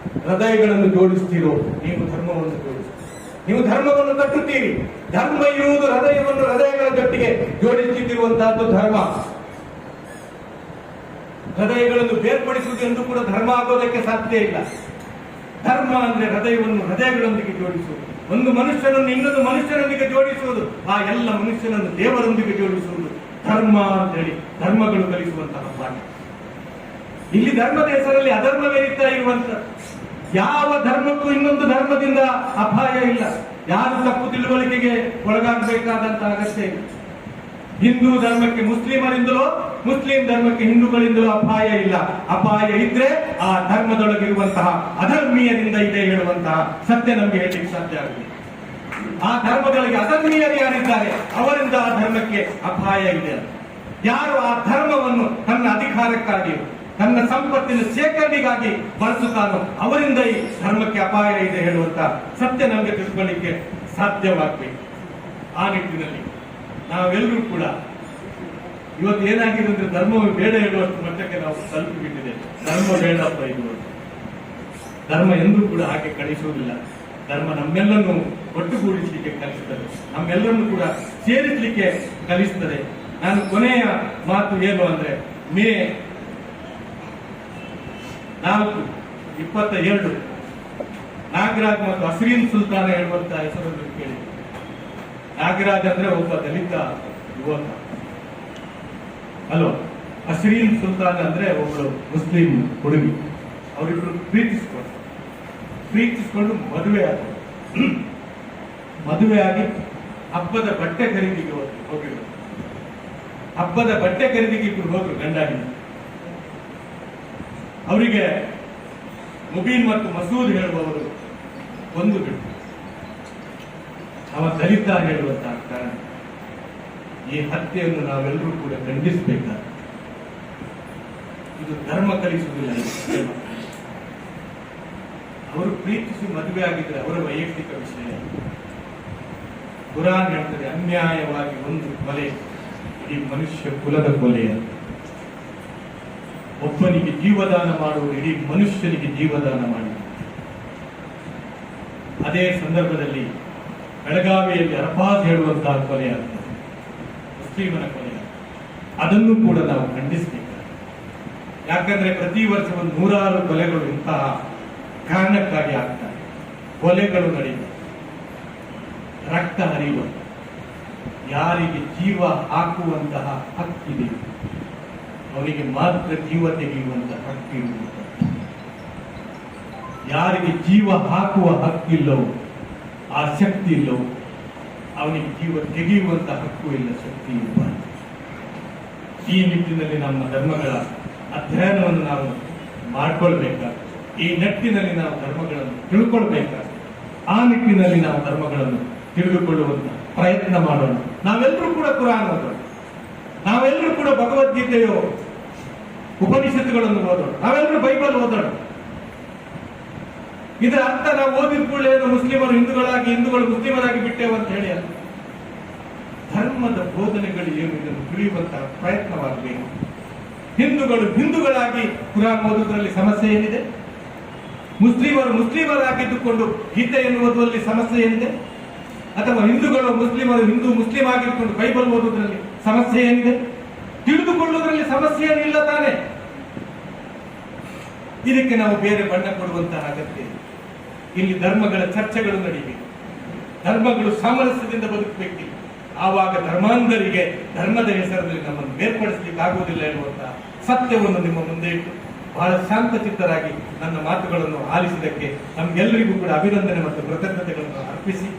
ಹೃದಯಗಳನ್ನು ಜೋಡಿಸ್ತೀರೋ ನೀವು ಧರ್ಮವನ್ನು ಜೋಡಿಸ್ತೀರಿ, ನೀವು ಧರ್ಮವನ್ನು ಕಟ್ಟುತ್ತೀರಿ. ಧರ್ಮ ಇರುವುದು ಹೃದಯವನ್ನು ಹೃದಯಗಳ ಜೊಟ್ಟಿಗೆ ಜೋಡಿಸುತ್ತಿರುವಂತಹದ್ದು ಧರ್ಮ. ಹೃದಯಗಳನ್ನು ಬೇರ್ಪಡಿಸುವುದು ಎಂದು ಕೂಡ ಧರ್ಮ ಆಗೋದಕ್ಕೆ ಸಾಧ್ಯ ಇಲ್ಲ. ಧರ್ಮ ಅಂದ್ರೆ ಹೃದಯವನ್ನು ಹೃದಯಗಳೊಂದಿಗೆ ಜೋಡಿಸುವುದು, ಒಂದು ಮನುಷ್ಯನನ್ನು ಇನ್ನೊಂದು ಮನುಷ್ಯನೊಂದಿಗೆ ಜೋಡಿಸುವುದು, ಆ ಎಲ್ಲ ಮನುಷ್ಯನನ್ನು ದೇವರೊಂದಿಗೆ ಜೋಡಿಸುವುದು ಧರ್ಮ ಅಂತ ಹೇಳಿ ಧರ್ಮಗಳು ಕಲಿಸುವಂತಹ ಪಾಠ. ಇಲ್ಲಿ ಧರ್ಮದ ಹೆಸರಲ್ಲಿ ಅಧರ್ಮವೇರಿತಾ ಇರುವಂತ ಯಾವ ಧರ್ಮಕ್ಕೂ ಇನ್ನೊಂದು ಧರ್ಮದಿಂದ ಅಪಾಯ ಇಲ್ಲ. ಯಾರು ತಪ್ಪು ತಿಳುವಳಿಕೆಗೆ ಒಳಗಾಗಬೇಕಾದಂತಹ ಅಗತ್ಯ ಇಲ್ಲ. ಹಿಂದೂ ಧರ್ಮಕ್ಕೆ ಮುಸ್ಲಿಮರಿಂದಲೋ, ಮುಸ್ಲಿಂ ಧರ್ಮಕ್ಕೆ ಹಿಂದೂಗಳಿಂದಲೂ ಅಪಾಯ ಇಲ್ಲ. ಅಪಾಯ ಇದ್ರೆ ಆ ಧರ್ಮದೊಳಗಿರುವಂತಹ ಅಧರ್ಮೀಯರಿಂದ ಇದೆ ಹೇಳುವಂತಹ ಸತ್ಯ ನಮಗೆ ಹೇಳಲಿಕ್ಕೆ ಸಾಧ್ಯ ಆಗುತ್ತದೆ. ಆ ಧರ್ಮದೊಳಗೆ ಅಧರ್ಮೀಯರು ಯಾರಿದ್ದಾರೆ ಅವರಿಂದ ಆ ಧರ್ಮಕ್ಕೆ ಅಪಾಯ ಇದೆ. ಯಾರು ಆ ಧರ್ಮವನ್ನು ತನ್ನ ಅಧಿಕಾರಕ್ಕಾಗಿ, ತನ್ನ ಸಂಪತ್ತಿನ ಶೇಖರಣೆಗಾಗಿ ಬಳಸುತ್ತಾನೋ ಅವರಿಂದ ಈ ಧರ್ಮಕ್ಕೆ ಅಪಾಯ ಇದೆ ಹೇಳುವಂತ ಸತ್ಯ ನಮಗೆ ತಿಳ್ಕೊಳ್ಳಿಕ್ಕೆ ಸಾಧ್ಯವಾಗಬೇಕು. ಆ ನಿಟ್ಟಿನಲ್ಲಿ ನಾವೆಲ್ಲರೂ ಕೂಡ ಇವತ್ತು ಏನಾಗಿದೆ ಅಂದ್ರೆ ಧರ್ಮವೇ ಬೇಡ ಹೇಳುವಷ್ಟು ಮಟ್ಟಕ್ಕೆ ನಾವು ತಲುಪಿಬಿಟ್ಟಿದೆ. ಧರ್ಮ ಬೇಡಪ್ಪ, ಇದು ಧರ್ಮ ಎಂದೂ ಕೂಡ ಹಾಗೆ ಕಳಿಸುವುದಿಲ್ಲ. ಧರ್ಮ ನಮ್ಮೆಲ್ಲನ್ನು ಒಟ್ಟುಗೂಡಿಸಲಿಕ್ಕೆ ಕಲಿಸುತ್ತದೆ, ನಮ್ಮೆಲ್ಲರನ್ನು ಕೂಡ ಸೇರಿಸಲಿಕ್ಕೆ ಕಲಿಸುತ್ತದೆ. ನಾನು ಕೊನೆಯ ಮಾತು ಏನು ಅಂದ್ರೆ, ಮೇ 4, 22 ನಾಗರಾಜ್ ಮತ್ತು ಅಸ್ರೀನ್ ಸುಲ್ತಾನ ಹೇಳುವಂತಹ ಹೆಸರನ್ನು ಕೇಳಿ. ನಾಗರಾಜ್ ಅಂದ್ರೆ ಒಬ್ಬ ದಲಿತ ಯುವಕ ಅಲ್ವಾ, ಅಸ್ರೀನ್ ಸುಲ್ತಾನ್ ಅಂದ್ರೆ ಒಬ್ಬಳು ಮುಸ್ಲಿಂ ಹುಡುಗಿ. ಅವರಿಬ್ರು ಪ್ರೀತಿಸಿಕೊಂಡು ಮದುವೆ ಆಗಿ ಹಬ್ಬದ ಬಟ್ಟೆ ಖರೀದಿಗೆ ಹೋಗಿದ್ರು. ಹಬ್ಬದ ಬಟ್ಟೆ ಖರೀದಿಗೆ ಇಬ್ರು ಹೋದ್ರು ಗಂಡಾಗಿ. ಅವರಿಗೆ ಮುಬೀನ್ ಮತ್ತು ಮಸೂದ್ ಹೇಳುವವರು ಒಂದು ಬಿಟ್ಟು ಅವ ದಲಿತ ಹೇಳುವಂತಹ ಕಾರಣ ಈ ಹತ್ಯೆಯನ್ನು ನಾವೆಲ್ಲರೂ ಕೂಡ ಖಂಡಿಸಬೇಕಾದ. ಇದು ಧರ್ಮ ಕಲಿಸುವುದಿಲ್ಲ. ಅವರು ಪ್ರೀತಿಸಿ ಮದುವೆ ಆಗಿದ್ರೆ ಅವರ ವೈಯಕ್ತಿಕ ವಿಷಯ. ಕುರಾನ್ ಹೇಳ್ತದೆ, ಅನ್ಯಾಯವಾಗಿ ಒಂದು ಕೊಲೆ ಇಡೀ ಮನುಷ್ಯ ಕುಲದ ಕೊಲೆ. ಒಬ್ಬನಿಗೆ ಜೀವದಾನ ಮಾಡುವುದು ಇಡೀ ಮನುಷ್ಯನಿಗೆ ಜೀವದಾನ ಮಾಡಿ. ಅದೇ ಸಂದರ್ಭದಲ್ಲಿ ಬೆಳಗಾವಿಯಲ್ಲಿ ಅರಫಾಜ್ ಹೇಳುವಂತಹ ಕೊಲೆ ಆಗ್ತದೆ, ಮುಸ್ಲಿಮನ ಕೊಲೆ. ಅದನ್ನು ಕೂಡ ನಾವು ಖಂಡಿಸಬೇಕು. ಯಾಕಂದ್ರೆ ಪ್ರತಿ ವರ್ಷ ಒಂದು 100 ಕೊಲೆಗಳು ಇಂತಹ ಕಾರಣಕ್ಕಾಗಿ ಆಗ್ತಾರೆ. ಕೊಲೆಗಳು ನಡೆಯುವ, ರಕ್ತ ಹರಿಯುವ, ಯಾರಿಗೆ ಜೀವ ಹಾಕುವಂತಹ ಹಕ್ಕಿದೆ ಅವನಿಗೆ ಮಾತ್ರ ಜೀವ ತೆಗೆಯುವಂತಹ ಹಕ್ಕಿರುವುದು. ಯಾರಿಗೆ ಜೀವ ಹಾಕುವ ಹಕ್ಕಿಲ್ಲವೋ, ಆ ಶಕ್ತಿ ಇಲ್ಲವೋ, ಅವನಿಗೆ ಜೀವ ತೆಗೆಯುವಂತಹ ಹಕ್ಕು ಇಲ್ಲ, ಶಕ್ತಿ ಇಲ್ಲ. ಈ ನಿಟ್ಟಿನಲ್ಲಿ ನಮ್ಮ ಧರ್ಮಗಳ ಅಧ್ಯಯನವನ್ನು ನಾವು ಮಾಡಿಕೊಳ್ಬೇಕಾಗ್ತದೆ. ಈ ನಿಟ್ಟಿನಲ್ಲಿ ನಾವು ಧರ್ಮಗಳನ್ನು ತಿಳ್ಕೊಳ್ಬೇಕಾಗ್ತದೆ. ಆ ನಿಟ್ಟಿನಲ್ಲಿ ನಾವು ಧರ್ಮಗಳನ್ನು ತಿಳಿದುಕೊಳ್ಳುವಂತ ಪ್ರಯತ್ನ ಮಾಡೋಣ. ನಾವೆಲ್ಲರೂ ಕೂಡ ಕುರಾನ್ ಓದೋಣ, ನಾವೆಲ್ಲರೂ ಕೂಡ ಭಗವದ್ಗೀತೆಯೋ ಉಪನಿಷತ್ತುಗಳನ್ನು ಓದೋಣ, ನಾವೆಲ್ಲರೂ ಬೈಬಲ್ ಓದೋಣ. ಇದರ ಅರ್ಥ ನಾವು ಓದಿದ ಕೂಡಲೇ ಮುಸ್ಲಿಮರು ಹಿಂದೂಗಳು ಮುಸ್ಲಿಮರಾಗಿ ಬಿಟ್ಟೇವು ಅಂತ ಹೇಳಿ ಅಲ್ಲ. ಧರ್ಮದ ಬೋಧನೆಗಳು ಏನು ಇದನ್ನು ತಿಳಿಯುವಂತಹ ಪ್ರಯತ್ನವಾಗಬೇಕು. ಹಿಂದೂಗಳು ಹಿಂದೂಗಳಾಗಿ ಕುರಾನ್ ಓದುವುದರಲ್ಲಿ ಸಮಸ್ಯೆ ಏನಿದೆ? ಮುಸ್ಲಿಮರಾಗಿದ್ದುಕೊಂಡು ಗೀತೆಯನ್ನು ಓದುವಲ್ಲಿ ಸಮಸ್ಯೆ ಏನಿದೆ? ಅಥವಾ ಹಿಂದೂಗಳು ಮುಸ್ಲಿಂ ಆಗಿದ್ದುಕೊಂಡು ಬೈಬಲ್ ಓದುವುದರಲ್ಲಿ ಸಮಸ್ಯೆ ಏನಿದೆ? ತಿಳಿದುಕೊಳ್ಳುವುದರಲ್ಲಿ ಸಮಸ್ಯೆ ಏನಿಲ್ಲ ತಾನೆ. ಇದಕ್ಕೆ ನಾವು ಬೇರೆ ಬಣ್ಣ ಕೊಡುವಂತಹ ಅಗತ್ಯ ಇದೆ. ಇಲ್ಲಿ ಧರ್ಮಗಳ ಚರ್ಚೆಗಳು ನಡೆಯಬೇಕು, ಧರ್ಮಗಳು ಸಾಮರಸ್ಯದಿಂದ ಬದುಕಬೇಕಿಲ್ಲ. ಆವಾಗ ಧರ್ಮಾಂಧರಿಗೆ ಧರ್ಮದ ಹೆಸರಲ್ಲಿ ನಮ್ಮನ್ನು ಬೇರ್ಪಡಿಸಲಿಕ್ಕೆ ಆಗುವುದಿಲ್ಲ ಎನ್ನುವಂತಹ ಸತ್ಯವನ್ನು ನಿಮ್ಮ ಮುಂದೆ ಇಟ್ಟು ಬಹಳ ಶಾಂತಚಿತ್ತರಾಗಿ ನನ್ನ ಮಾತುಗಳನ್ನು ಆಲಿಸಿದ್ದಕ್ಕೆ ನಮ್ಗೆಲ್ಲರಿಗೂ ಕೂಡ ಅಭಿನಂದನೆ ಮತ್ತು ಕೃತಜ್ಞತೆಗಳನ್ನು ಅರ್ಪಿಸಿ,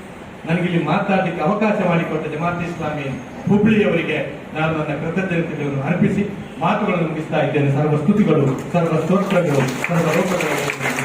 ನನಗಿಲ್ಲಿ ಮಾತಾಡಲಿಕ್ಕೆ ಅವಕಾಶ ಮಾಡಿಕೊಟ್ಟ ಜಮಾತ್ ಇಸ್ಲಾಮಿ ಹುಬ್ಳಿಯವರಿಗೆ ನಾನು ನನ್ನ ಕೃತಜ್ಞತೆಗಳನ್ನು ಅರ್ಪಿಸಿ ಮಾತುಗಳನ್ನು ಮುಗಿಸ್ತಾ ಇದ್ದೇನೆ. ಸರ್ವ ಸ್ತುತಿಗಳು, ಸರ್ವ ಸ್ತೋತ್ರಗಳು, ಸರ್ವ ಲೋಕಗಳು